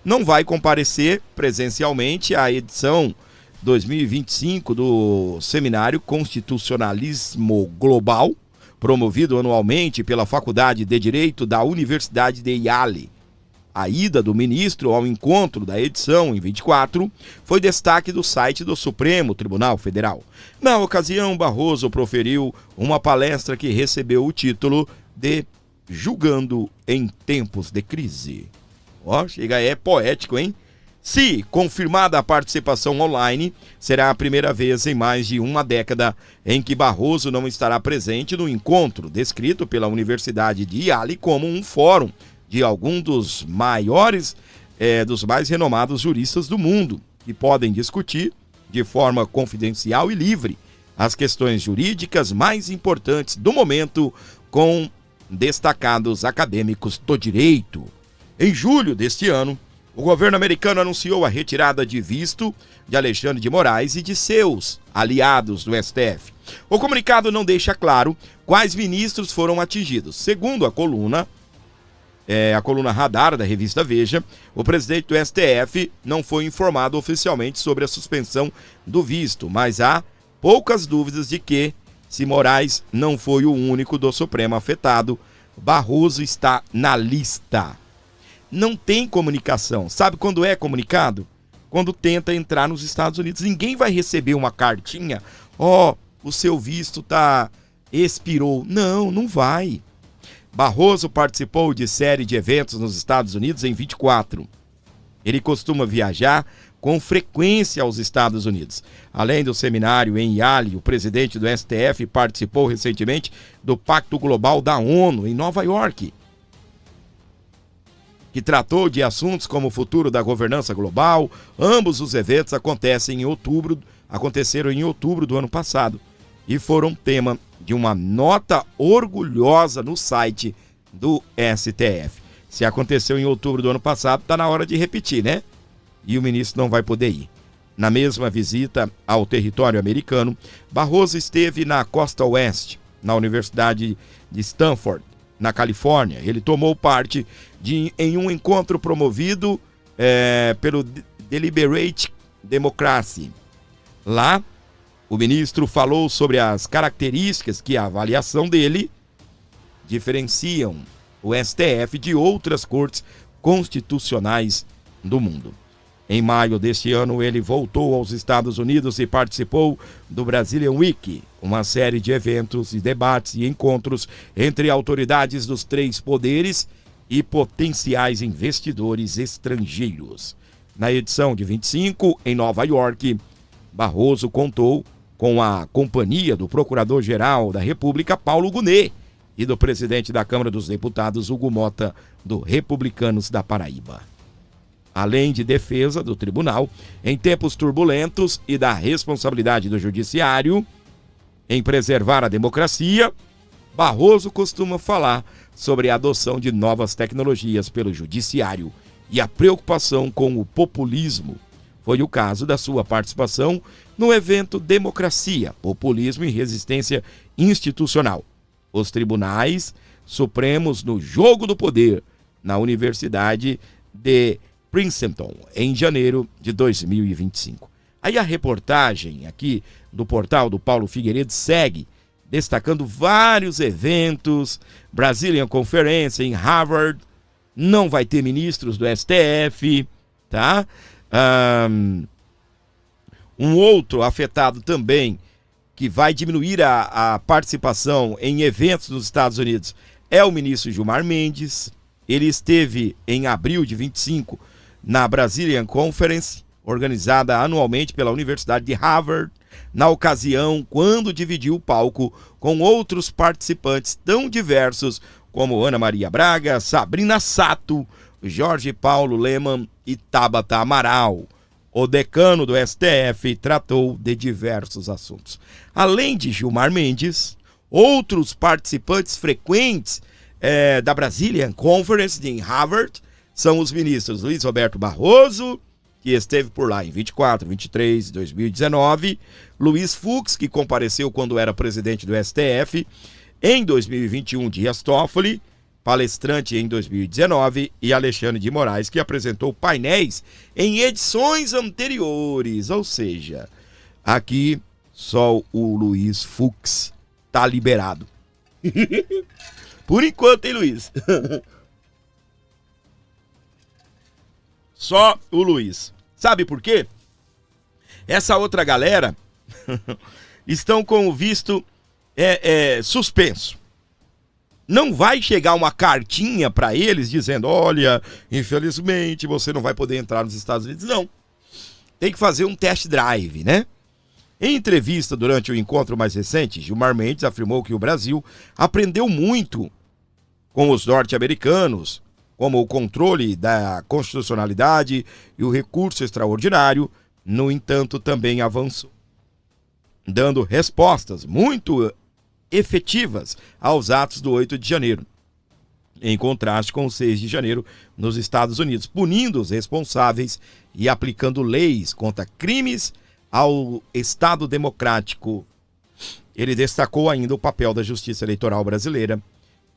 não vai comparecer presencialmente à edição 2025 do Seminário Constitucionalismo Global, promovido anualmente pela Faculdade de Direito da Universidade de Yale. A ida do ministro ao encontro da edição, em 24, foi destaque do site do Supremo Tribunal Federal. Na ocasião, Barroso proferiu uma palestra que recebeu o título de Julgando em Tempos de Crise. Ó, chega, é poético, hein? Se confirmada a participação online, será a primeira vez em mais de uma década em que Barroso não estará presente no encontro descrito pela Universidade de Yale como um fórum de algum dos maiores, dos mais renomados juristas do mundo, que podem discutir de forma confidencial e livre as questões jurídicas mais importantes do momento com destacados acadêmicos do direito. Em julho deste ano, O governo americano anunciou a retirada de visto de Alexandre de Moraes e de seus aliados do STF. O comunicado não deixa claro quais ministros foram atingidos. Segundo a coluna Radar da revista Veja, o presidente do STF não foi informado oficialmente sobre a suspensão do visto, mas há poucas dúvidas de que, se Moraes não foi o único do Supremo afetado, Barroso está na lista. Não tem comunicação. Sabe quando é comunicado? Quando tenta entrar nos Estados Unidos. Ninguém vai receber uma cartinha, o seu visto expirou. Não, não vai. Barroso participou de série de eventos nos Estados Unidos em 24. Ele costuma viajar com frequência aos Estados Unidos. Além do seminário em Yale, o presidente do STF participou recentemente do Pacto Global da ONU em Nova York, que tratou de assuntos como o futuro da governança global. Ambos os eventos aconteceram em outubro do ano passado e foram tema de uma nota orgulhosa no site do STF. Se aconteceu em outubro do ano passado, está na hora de repetir, né? E o ministro não vai poder ir. Na mesma visita ao território americano, Barroso esteve na costa oeste, na Universidade de Stanford, na Califórnia. Ele tomou parte em um encontro promovido pelo Deliberate Democracy. Lá, o ministro falou sobre as características que a avaliação dele diferenciam o STF de outras cortes constitucionais do mundo. Em maio deste ano, ele voltou aos Estados Unidos e participou do Brazilian Week, uma série de eventos e debates e encontros entre autoridades dos três poderes e potenciais investidores estrangeiros. Na edição de 25, em Nova York, Barroso contou com a companhia do Procurador-Geral da República, Paulo Gonet, e do presidente da Câmara dos Deputados, Hugo Mota, do Republicanos da Paraíba. Além de defesa do tribunal em tempos turbulentos e da responsabilidade do judiciário em preservar a democracia, Barroso costuma falar sobre a adoção de novas tecnologias pelo judiciário e a preocupação com o populismo. Foi o caso da sua participação no evento Democracia, Populismo e Resistência Institucional. Os tribunais supremos no jogo do poder, na Universidade de Princeton, em janeiro de 2025. Aí a reportagem aqui do portal do Paulo Figueiredo segue, destacando vários eventos. Brazilian Conference em Harvard, não vai ter ministros do STF, tá? Um outro afetado também, que vai diminuir a participação em eventos nos Estados Unidos, é o ministro Gilmar Mendes. Ele esteve em abril de 25 na Brazilian Conference, organizada anualmente pela Universidade de Harvard, na ocasião quando dividiu o palco com outros participantes tão diversos como Ana Maria Braga, Sabrina Sato, Jorge Paulo Lemann e Tabata Amaral. O decano do STF tratou de diversos assuntos. Além de Gilmar Mendes, outros participantes frequentes da Brazilian Conference em Harvard são os ministros Luiz Roberto Barroso, que esteve por lá em 24, 23 e 2019, Luiz Fux, que compareceu quando era presidente do STF, em 2021, Dias Toffoli, palestrante em 2019, e Alexandre de Moraes, que apresentou painéis em edições anteriores. Ou seja, aqui só o Luiz Fux tá liberado. Por enquanto, hein, Luiz? Só o Luiz. Sabe por quê? Essa outra galera estão com o visto suspenso. Não vai chegar uma cartinha para eles dizendo: olha, infelizmente você não vai poder entrar nos Estados Unidos. Não. Tem que fazer um test drive, né? Em entrevista durante o encontro mais recente, Gilmar Mendes afirmou que o Brasil aprendeu muito com os norte-americanos, como o controle da constitucionalidade e o recurso extraordinário. No entanto, também avançou, dando respostas muito efetivas aos atos do 8 de janeiro. em contraste com o 6 de janeiro nos Estados Unidos, punindo os responsáveis e aplicando leis contra crimes ao Estado democrático. Ele destacou ainda o papel da Justiça Eleitoral brasileira,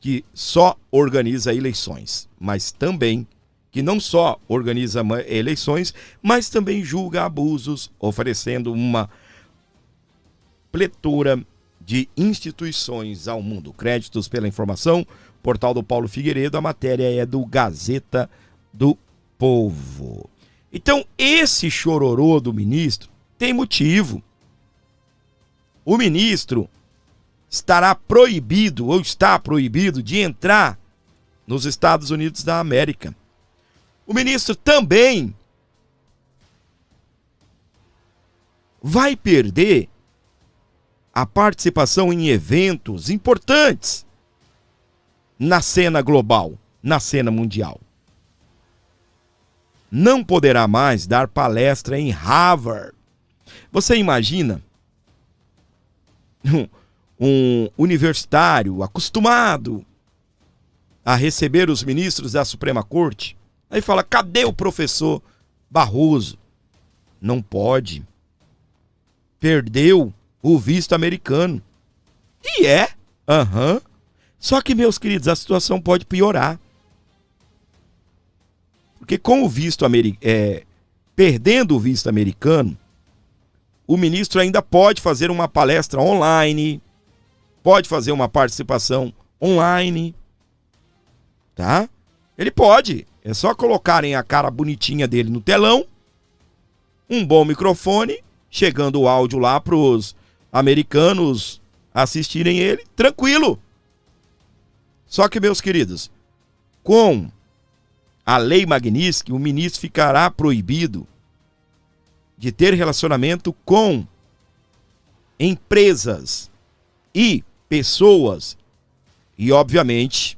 que só organiza eleições, mas também que não só organiza eleições, mas também julga abusos, oferecendo uma pletora de instituições ao mundo. Créditos pela informação, portal do Paulo Figueiredo, a matéria é do Gazeta do Povo. Então, esse chororô do ministro tem motivo. O ministro estará proibido, ou está proibido, de entrar nos Estados Unidos da América. O ministro também vai perder a participação em eventos importantes na cena global, na cena mundial. Não poderá mais dar palestra em Harvard. Você imagina um universitário acostumado a receber os ministros da Suprema Corte? Aí fala, cadê o professor Barroso? Não pode. Perdeu o visto americano. E é. Só que, meus queridos, a situação pode piorar. Porque com o visto perdendo o visto americano, o ministro ainda pode fazer uma palestra online, pode fazer uma participação online, tá? Ele pode. É só colocarem a cara bonitinha dele no telão, um bom microfone, chegando o áudio lá para os americanos assistirem ele, tranquilo. Só que, meus queridos, com a Lei Magnitsky, o ministro ficará proibido de ter relacionamento com empresas e pessoas e, obviamente,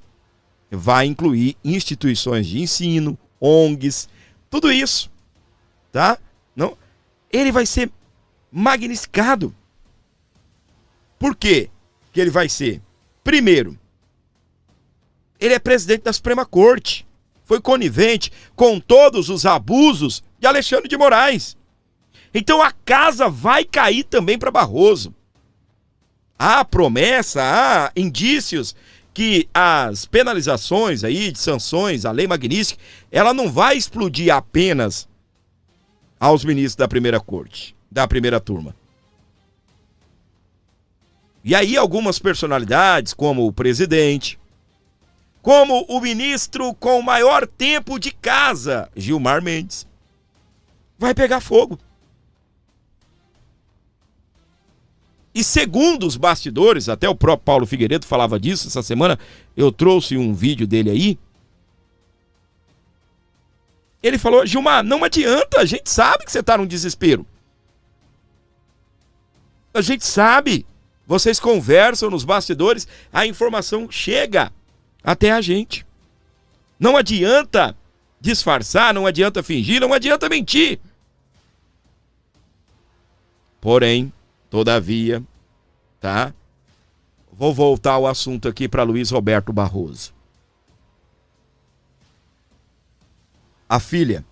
vai incluir instituições de ensino, ONGs, tudo isso, tá? Não, ele vai ser magnificado. Por quê que ele vai ser? Primeiro, ele é presidente da Suprema Corte, foi conivente com todos os abusos de Alexandre de Moraes. Então a casa vai cair também para Barroso. Há promessa, há indícios que as penalizações aí de sanções, a Lei Magnitsky, ela não vai explodir apenas aos ministros da primeira corte, da primeira turma. E aí algumas personalidades, como o presidente, como o ministro com maior tempo de casa, Gilmar Mendes, vai pegar fogo. E segundo os bastidores, até o próprio Paulo Figueiredo falava disso essa semana, eu trouxe um vídeo dele aí. Ele falou, Gilmar, não adianta, a gente sabe que você está num desespero. A gente sabe, vocês conversam nos bastidores, a informação chega até a gente. Não adianta disfarçar, não adianta fingir, não adianta mentir. Porém, todavia, tá? Vou voltar ao assunto aqui para Luiz Roberto Barroso. A filha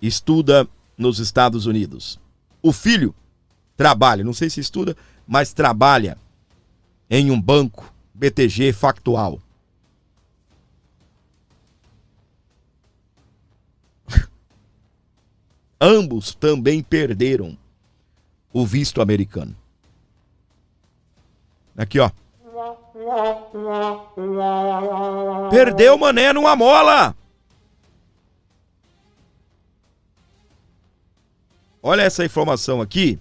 estuda nos Estados Unidos. O filho trabalha, não sei se estuda, mas trabalha em um banco BTG Factual. Ambos também perderam o visto americano. Aqui, ó. Perdeu, mané, numa mola. Olha essa informação aqui.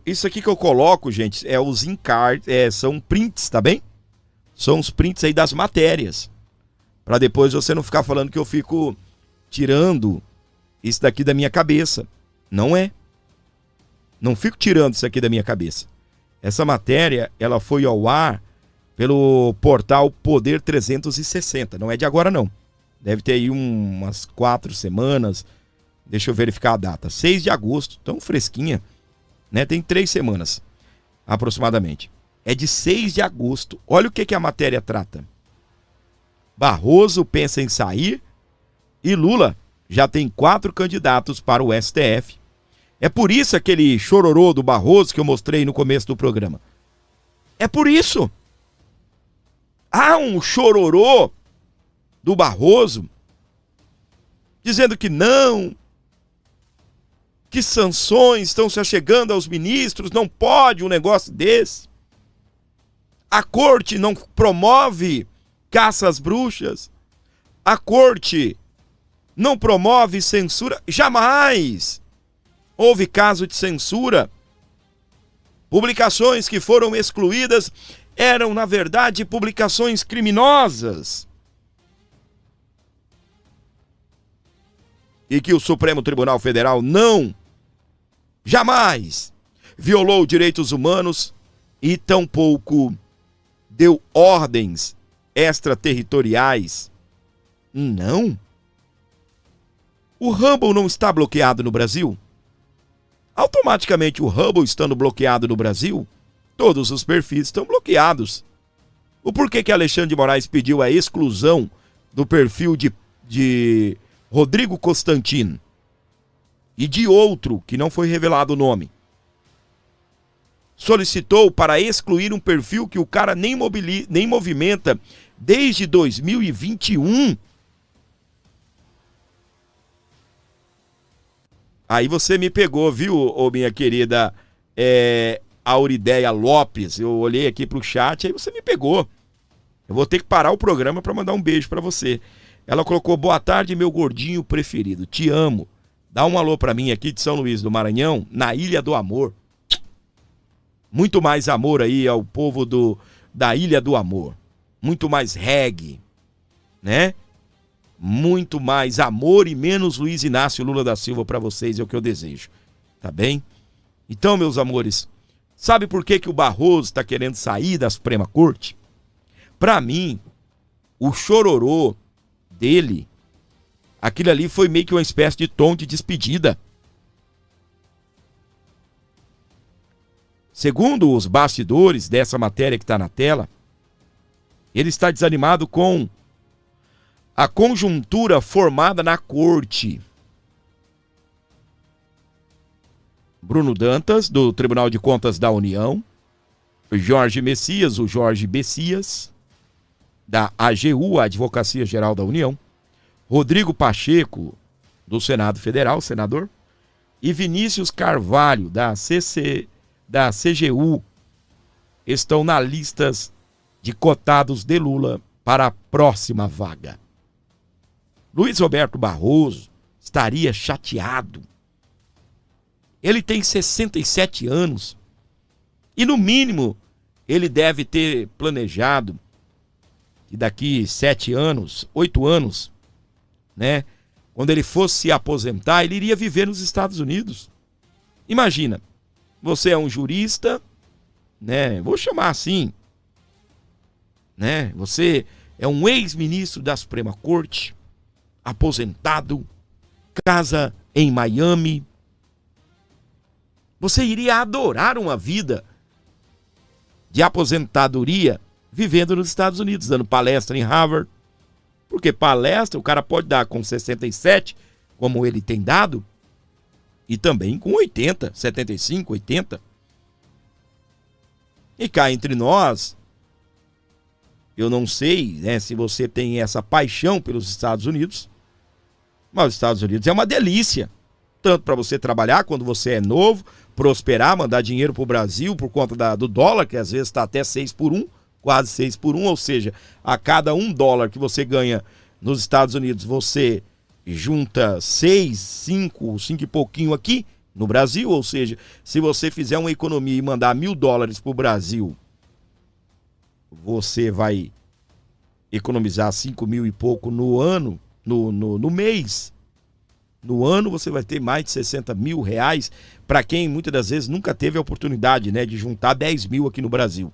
Isso aqui que eu coloco, gente, é os encartes, são prints, tá bem? São os prints aí das matérias. Pra depois você não ficar falando que eu fico tirando isso daqui da minha cabeça. Não é. Não fico tirando isso aqui da minha cabeça. Essa matéria, ela foi ao ar pelo portal Poder 360. Não é de agora, não. Deve ter aí umas 4 semanas. Deixa eu verificar a data. 6 de agosto, tão fresquinha, né? Tem 3 semanas, aproximadamente. É de 6 de agosto. Olha o que a matéria trata. Barroso pensa em sair e Lula já tem 4 candidatos para o STF. É por isso aquele chororô do Barroso que eu mostrei no começo do programa. É por isso. Há um chororô do Barroso dizendo que não, que sanções estão se achegando aos ministros, não pode um negócio desse. A corte não promove caça às bruxas. A corte não promove censura. Jamais houve caso de censura. Publicações que foram excluídas eram, na verdade, publicações criminosas. E que o Supremo Tribunal Federal não, jamais, violou direitos humanos e tampouco deu ordens extraterritoriais. Não. O Hubble não está bloqueado no Brasil? Automaticamente o Hubble estando bloqueado no Brasil, todos os perfis estão bloqueados. O porquê que Alexandre de Moraes pediu a exclusão do perfil de Rodrigo Constantino e de outro, que não foi revelado o nome, solicitou para excluir um perfil que o cara nem movimenta desde 2021. Aí você me pegou, viu, ô minha querida Aurideia Lopes? Eu olhei aqui pro chat, aí você me pegou. Eu vou ter que parar o programa para mandar um beijo para você. Ela colocou: boa tarde, meu gordinho preferido, te amo. Dá um alô para mim aqui de São Luís do Maranhão, na Ilha do Amor. Muito mais amor aí ao povo da Ilha do Amor. Muito mais reggae, né? Muito mais amor e menos Luiz Inácio Lula da Silva para vocês, é o que eu desejo. Tá bem? Então, meus amores, sabe por que o Barroso está querendo sair da Suprema Corte? Para mim, o chororô dele, aquilo ali foi meio que uma espécie de tom de despedida. Segundo os bastidores dessa matéria que está na tela, ele está desanimado com a conjuntura formada na corte. Bruno Dantas, do Tribunal de Contas da União, Jorge Messias, o Jorge Bessias, da AGU, a Advocacia Geral da União, Rodrigo Pacheco, do Senado Federal, senador, e Vinícius Carvalho, da CGU, estão na listas de cotados de Lula para a próxima vaga. Luiz Roberto Barroso estaria chateado. Ele tem 67 anos e, no mínimo, ele deve ter planejado que daqui 7 anos, 8 anos, né, quando ele fosse se aposentar, ele iria viver nos Estados Unidos. Imagina, você é um jurista, né, vou chamar assim, né, você é um ex-ministro da Suprema Corte, aposentado, casa em Miami. Você iria adorar uma vida de aposentadoria vivendo nos Estados Unidos, dando palestra em Harvard. Porque palestra o cara pode dar com 67, como ele tem dado, e também com 80, 75, 80. E cá entre nós, eu não sei, né, se você tem essa paixão pelos Estados Unidos, mas os Estados Unidos é uma delícia. Tanto para você trabalhar quando você é novo, prosperar, mandar dinheiro para o Brasil por conta do dólar, que às vezes está até 6 por 1, quase 6 por 1, ou seja, a cada $1 que você ganha nos Estados Unidos, você junta 6, 5 e pouquinho aqui no Brasil, ou seja, se você fizer uma economia e mandar $1.000 para o Brasil, você vai economizar 5 mil e pouco no ano, no mês. No ano você vai ter mais de 60 mil reais para quem muitas das vezes nunca teve a oportunidade, né, de juntar 10 mil aqui no Brasil.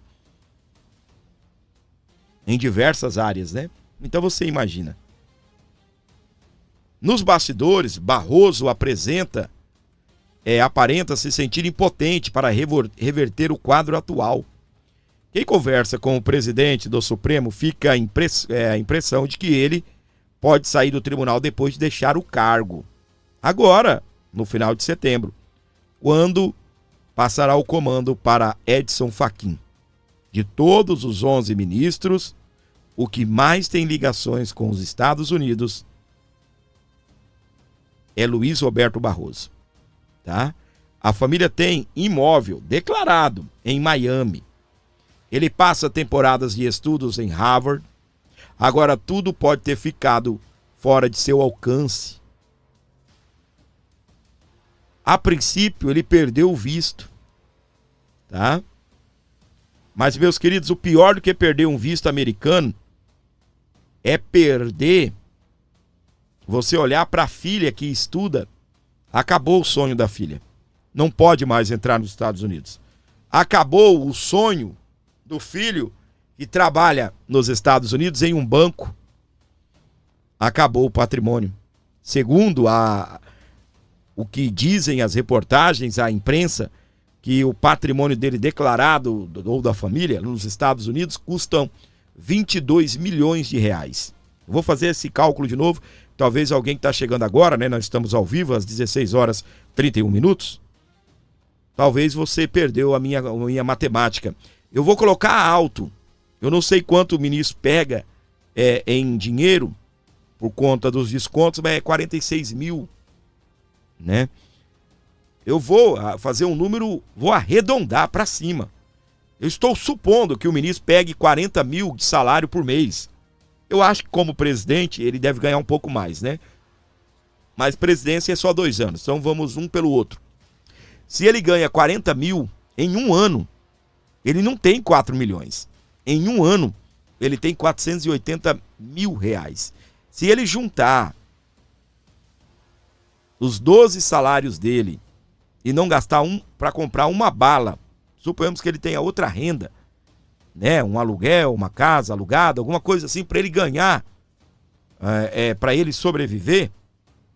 Em diversas áreas, né? Então você imagina. Nos bastidores, Barroso aparenta se sentir impotente para reverter o quadro atual. Quem conversa com o presidente do Supremo fica a impressão de que ele pode sair do tribunal depois de deixar o cargo. Agora, no final de setembro, quando passará o comando para Edson Fachin. De todos os 11 ministros, o que mais tem ligações com os Estados Unidos é Luiz Roberto Barroso. Tá? A família tem imóvel declarado em Miami. Ele passa temporadas de estudos em Harvard. Agora tudo pode ter ficado fora de seu alcance. A princípio, ele perdeu o visto. Tá? Mas, meus queridos, o pior do que perder um visto americano é perder, você olhar para a filha que estuda, acabou o sonho da filha. Não pode mais entrar nos Estados Unidos. Acabou o sonho do filho que trabalha nos Estados Unidos em um banco. Acabou o patrimônio. Segundo o que dizem as reportagens, a imprensa, que o patrimônio dele declarado, ou da família, nos Estados Unidos, custam 22 milhões de reais. Eu vou fazer esse cálculo de novo. Talvez alguém que está chegando agora, né? Nós estamos ao vivo às 16 horas 31 minutos. Talvez você perdeu a minha matemática. Eu vou colocar alto. Eu não sei quanto o ministro pega em dinheiro por conta dos descontos, mas é 46 mil, né? Eu vou fazer um número, vou arredondar para cima. Eu estou supondo que o ministro pegue 40 mil de salário por mês. Eu acho que como presidente ele deve ganhar um pouco mais, né? Mas presidência é só 2 anos, então vamos um pelo outro. Se ele ganha 40 mil em um ano, ele não tem 4 milhões. Em um ano, ele tem 480 mil reais. Se ele juntar os 12 salários dele e não gastar para comprar uma bala, suponhamos que ele tenha outra renda, né? Um aluguel, uma casa alugada, alguma coisa assim para ele ganhar, para ele sobreviver,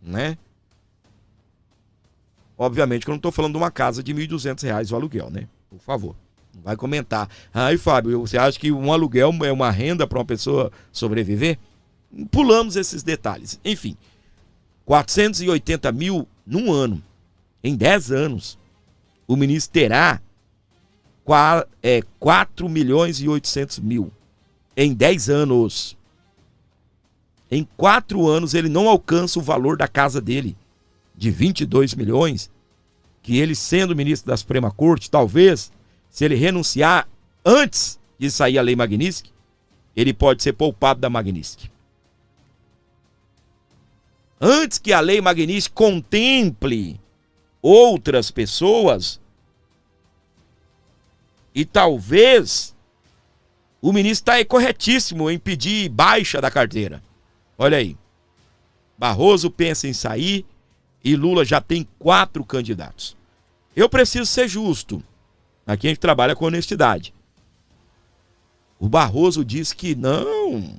né? Obviamente que eu não estou falando de uma casa de R$ 1.200 o aluguel, né? Por favor, não vai comentar. Ai, Fábio, você acha que um aluguel é uma renda para uma pessoa sobreviver? Pulamos esses detalhes. Enfim, 480 mil num ano. Em 10 anos, o ministro terá 4 milhões e 800 mil. Em 10 anos. Em 4 anos, ele não alcança o valor da casa dele, de 22 milhões, que ele, sendo ministro da Suprema Corte, talvez, se ele renunciar antes de sair a Lei Magnitsky, ele pode ser poupado da Magnitsky. Antes que a Lei Magnitsky contemple outras pessoas, e talvez o ministro está corretíssimo em pedir baixa da carteira. Olha aí, Barroso pensa em sair e Lula já tem 4 candidatos. Eu preciso ser justo. Aqui a gente trabalha com honestidade. O Barroso disse que não,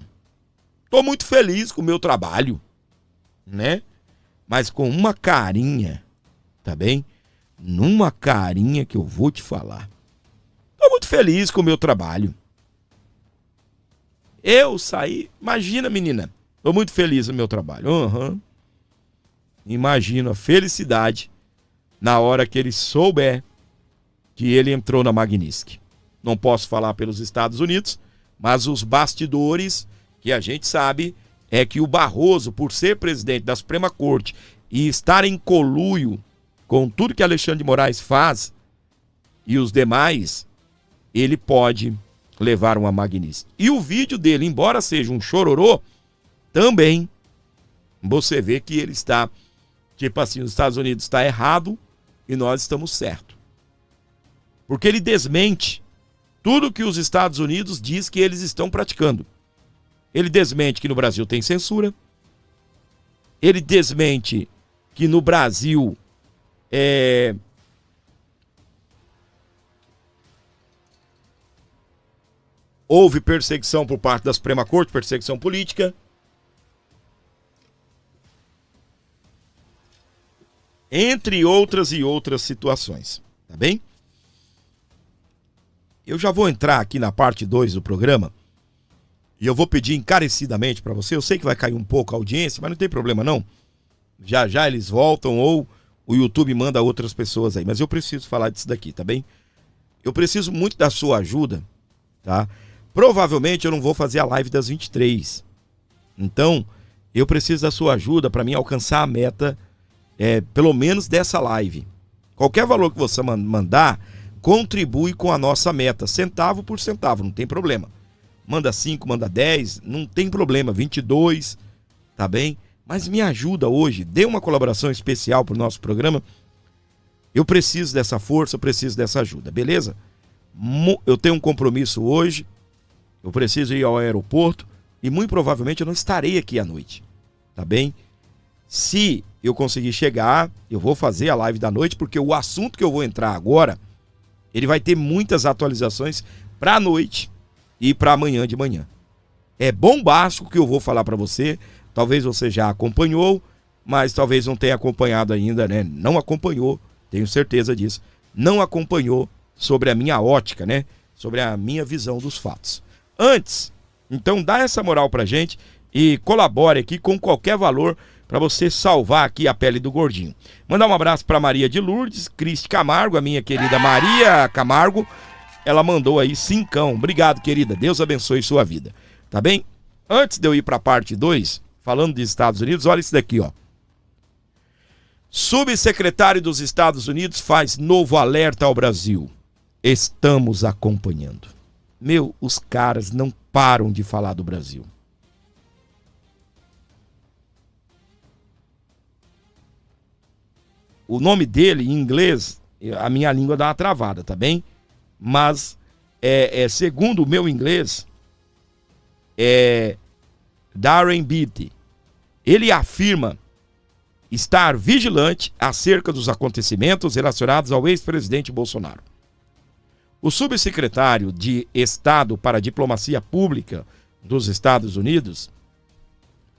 estou muito feliz com o meu trabalho, né? Mas com uma carinha, tá bem? Numa carinha que eu vou te falar. Estou muito feliz com o meu trabalho. Eu saí, imagina, menina, estou muito feliz no meu trabalho. Imagino a felicidade na hora que ele souber que ele entrou na Magnitsky. Não posso falar pelos Estados Unidos, mas os bastidores que a gente sabe é que o Barroso, por ser presidente da Suprema Corte e estar em conluio com tudo que Alexandre de Moraes faz e os demais, ele pode levar uma Magnitsky. E o vídeo dele, embora seja um chororô, também você vê que ele está, tipo assim, os Estados Unidos está errado e nós estamos certo. Porque ele desmente tudo que os Estados Unidos diz que eles estão praticando. Ele desmente que no Brasil tem censura. Ele desmente que no Brasil houve perseguição por parte da Suprema Corte, perseguição política. Entre outras e outras situações, tá bem? eu já vou entrar aqui na parte 2 do programa e eu vou pedir encarecidamente para você. Eu sei que vai cair um pouco a audiência, mas não tem problema não. Já já eles voltam ou o YouTube manda outras pessoas aí. Mas eu preciso falar disso daqui, tá bem? Eu preciso muito da sua ajuda, tá? Provavelmente eu não vou fazer a live das 23. Então, eu preciso da sua ajuda para mim alcançar a meta, pelo menos dessa live. Qualquer valor que você mandar, contribui com a nossa meta, centavo por centavo, não tem problema. Manda 5, manda 10, não tem problema, 22, tá bem? Mas me ajuda hoje, dê uma colaboração especial pro nosso programa. Eu preciso dessa força, eu preciso dessa ajuda, beleza? Eu tenho um compromisso hoje, eu preciso ir ao aeroporto e muito provavelmente eu não estarei aqui à noite, tá bem? Se eu conseguir chegar, eu vou fazer a live da noite, porque o assunto que eu vou entrar agora, ele vai ter muitas atualizações para a noite e para amanhã de manhã. É bombástico que eu vou falar para você, talvez você já acompanhou, mas talvez não tenha acompanhado ainda, né? Não acompanhou, tenho certeza disso, não acompanhou sobre a minha ótica, né? Sobre a minha visão dos fatos. Antes, então dá essa moral pra gente e colabore aqui com qualquer valor para você salvar aqui a pele do gordinho. Mandar um abraço para Maria de Lourdes, Cristi Camargo, a minha querida Maria Camargo. Ela mandou aí 5. Obrigado, querida. Deus abençoe sua vida. Tá bem? Antes de eu ir para a parte 2, falando dos Estados Unidos, olha isso daqui, ó. Subsecretário dos Estados Unidos faz novo alerta ao Brasil. Estamos acompanhando. Meu, os caras não param de falar do Brasil. O nome dele, em inglês, a minha língua dá uma travada, tá bem? Mas, segundo o meu inglês, Darren Beatty. Ele afirma estar vigilante acerca dos acontecimentos relacionados ao ex-presidente Bolsonaro. O subsecretário de Estado para a Diplomacia Pública dos Estados Unidos,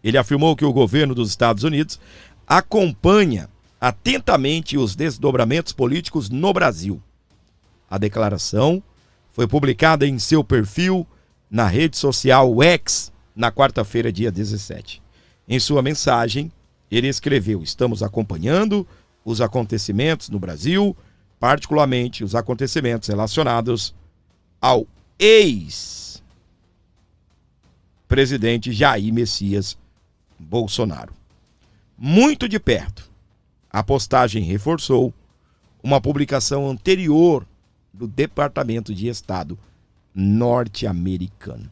ele afirmou que o governo dos Estados Unidos acompanha atentamente os desdobramentos políticos no Brasil. A declaração foi publicada em seu perfil na rede social X na quarta-feira, dia 17. Em sua mensagem, ele escreveu: estamos acompanhando os acontecimentos no Brasil, particularmente os acontecimentos relacionados ao ex-presidente Jair Messias Bolsonaro. Muito de perto. A postagem reforçou uma publicação anterior do Departamento de Estado norte-americano.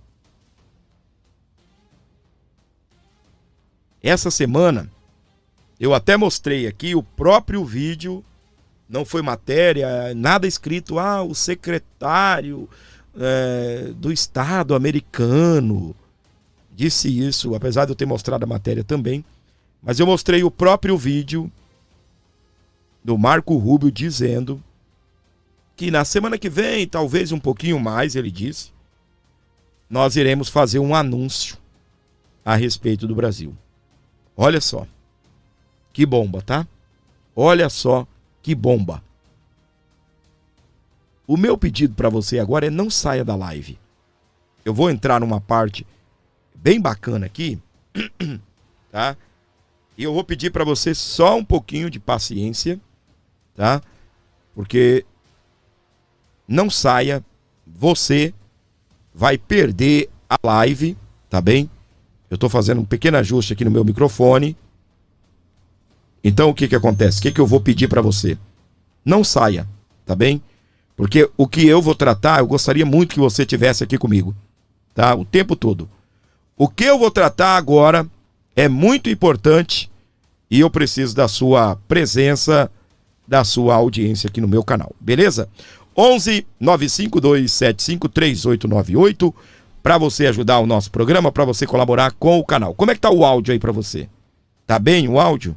Essa semana, eu até mostrei aqui o próprio vídeo, não foi matéria, nada escrito, o secretário do Estado americano disse isso, apesar de eu ter mostrado a matéria também, mas eu mostrei o próprio vídeo do Marco Rubio dizendo que na semana que vem, talvez um pouquinho mais, ele disse, nós iremos fazer um anúncio a respeito do Brasil. Olha só, que bomba, tá? Olha só que bomba. O meu pedido para você agora é não saia da live. Eu vou entrar numa parte bem bacana aqui, tá? E eu vou pedir para você só um pouquinho de paciência, tá? Porque não saia, você vai perder a live, tá bem? Eu tô fazendo um pequeno ajuste aqui no meu microfone. Então o que acontece? O que eu vou pedir para você? Não saia, tá bem? Porque o que eu vou tratar, eu gostaria muito que você tivesse aqui comigo, tá? O tempo todo. O que eu vou tratar agora é muito importante e eu preciso da sua presença, da sua audiência aqui no meu canal, beleza? 11 952 75 3898 para você ajudar o nosso programa, para você colaborar com o canal. Como é que tá o áudio aí para você? Tá bem o áudio?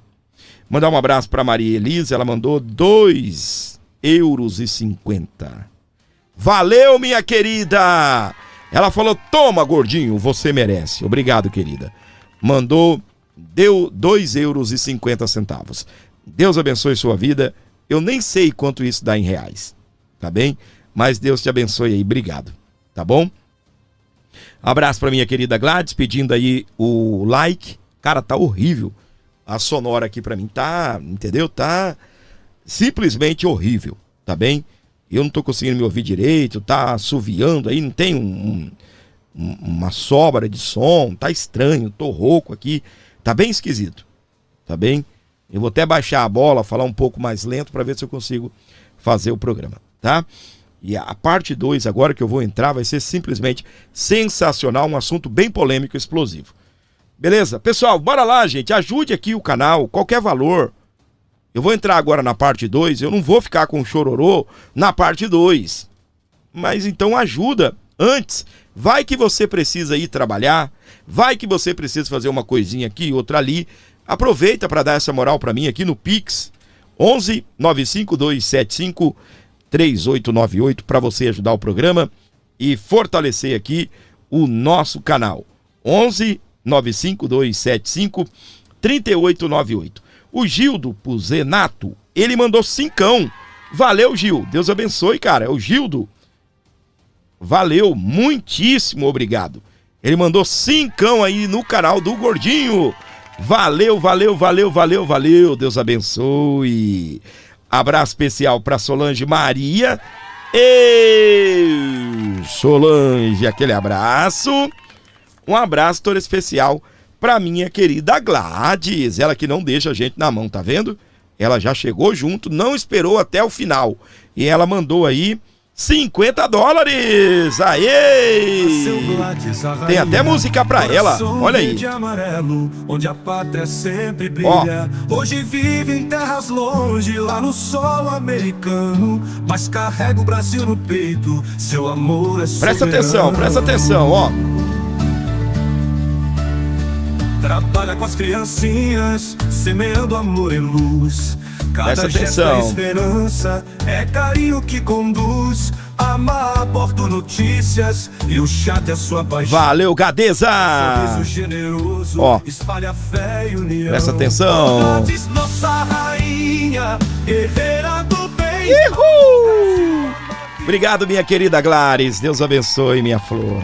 Mandar um abraço para Maria Elisa, ela mandou 2,50 €. Valeu, minha querida! Ela falou: toma, gordinho, você merece. Obrigado, querida. Deu 2,50 €. Deus abençoe sua vida. Eu nem sei quanto isso dá em reais, tá bem? mas Deus te abençoe aí, obrigado, tá bom? Abraço pra minha querida Gladys, pedindo aí o like. Cara, tá horrível a sonora aqui pra mim, tá, entendeu? Tá simplesmente horrível, tá bem? Eu não tô conseguindo me ouvir direito, tá assoviando aí, não tem uma sobra de som, tá estranho, tô rouco aqui, tá bem esquisito, tá bem? Eu vou até baixar a bola, falar um pouco mais lento pra ver se eu consigo fazer o programa, tá? E a parte 2 agora que eu vou entrar vai ser simplesmente sensacional, um assunto bem polêmico e explosivo. Beleza? Pessoal, bora lá, gente, ajude aqui o canal, qualquer valor. Eu vou entrar agora na parte 2, eu não vou ficar com chororô na parte 2. Mas então ajuda antes. Vai que você precisa ir trabalhar, vai que você precisa fazer uma coisinha aqui, outra ali. Aproveita para dar essa moral para mim aqui no Pix 11 95275 3898 para você ajudar o programa e fortalecer aqui o nosso canal. 11 95275 3898. O Gildo Puzenato, ele mandou 5. Valeu, Gil. Deus abençoe, cara. É o Gildo. Valeu, muitíssimo obrigado. Ele mandou 5 aí no canal do Gordinho. Valeu, valeu, valeu, valeu, valeu. Deus abençoe. Abraço especial para Solange Maria. Ei, Solange, aquele abraço. Um abraço todo especial pra minha querida Gladys, ela que não deixa a gente na mão, tá vendo? Ela já chegou junto, não esperou até o final. E ela mandou aí $50. Aê! Tem até música pra ela, olha aí. Onde a pátria sempre brilha. Hoje vive em terras longe, lá no solo americano, mas carrega o Brasil no peito, seu amor é soberano. Presta atenção, ó. Trabalha com as criancinhas, semeando amor e luz. Cada gesto é esperança, é carinho que conduz. Amar, Porto Notícias e o chat é sua paixão. Valeu, Gadeza! Sorriso generoso, ó, espalha fé e união. Presta atenção. Nossa rainha, guerreira do bem. Uhul! Obrigado, minha querida Gladys. Deus abençoe, minha flor.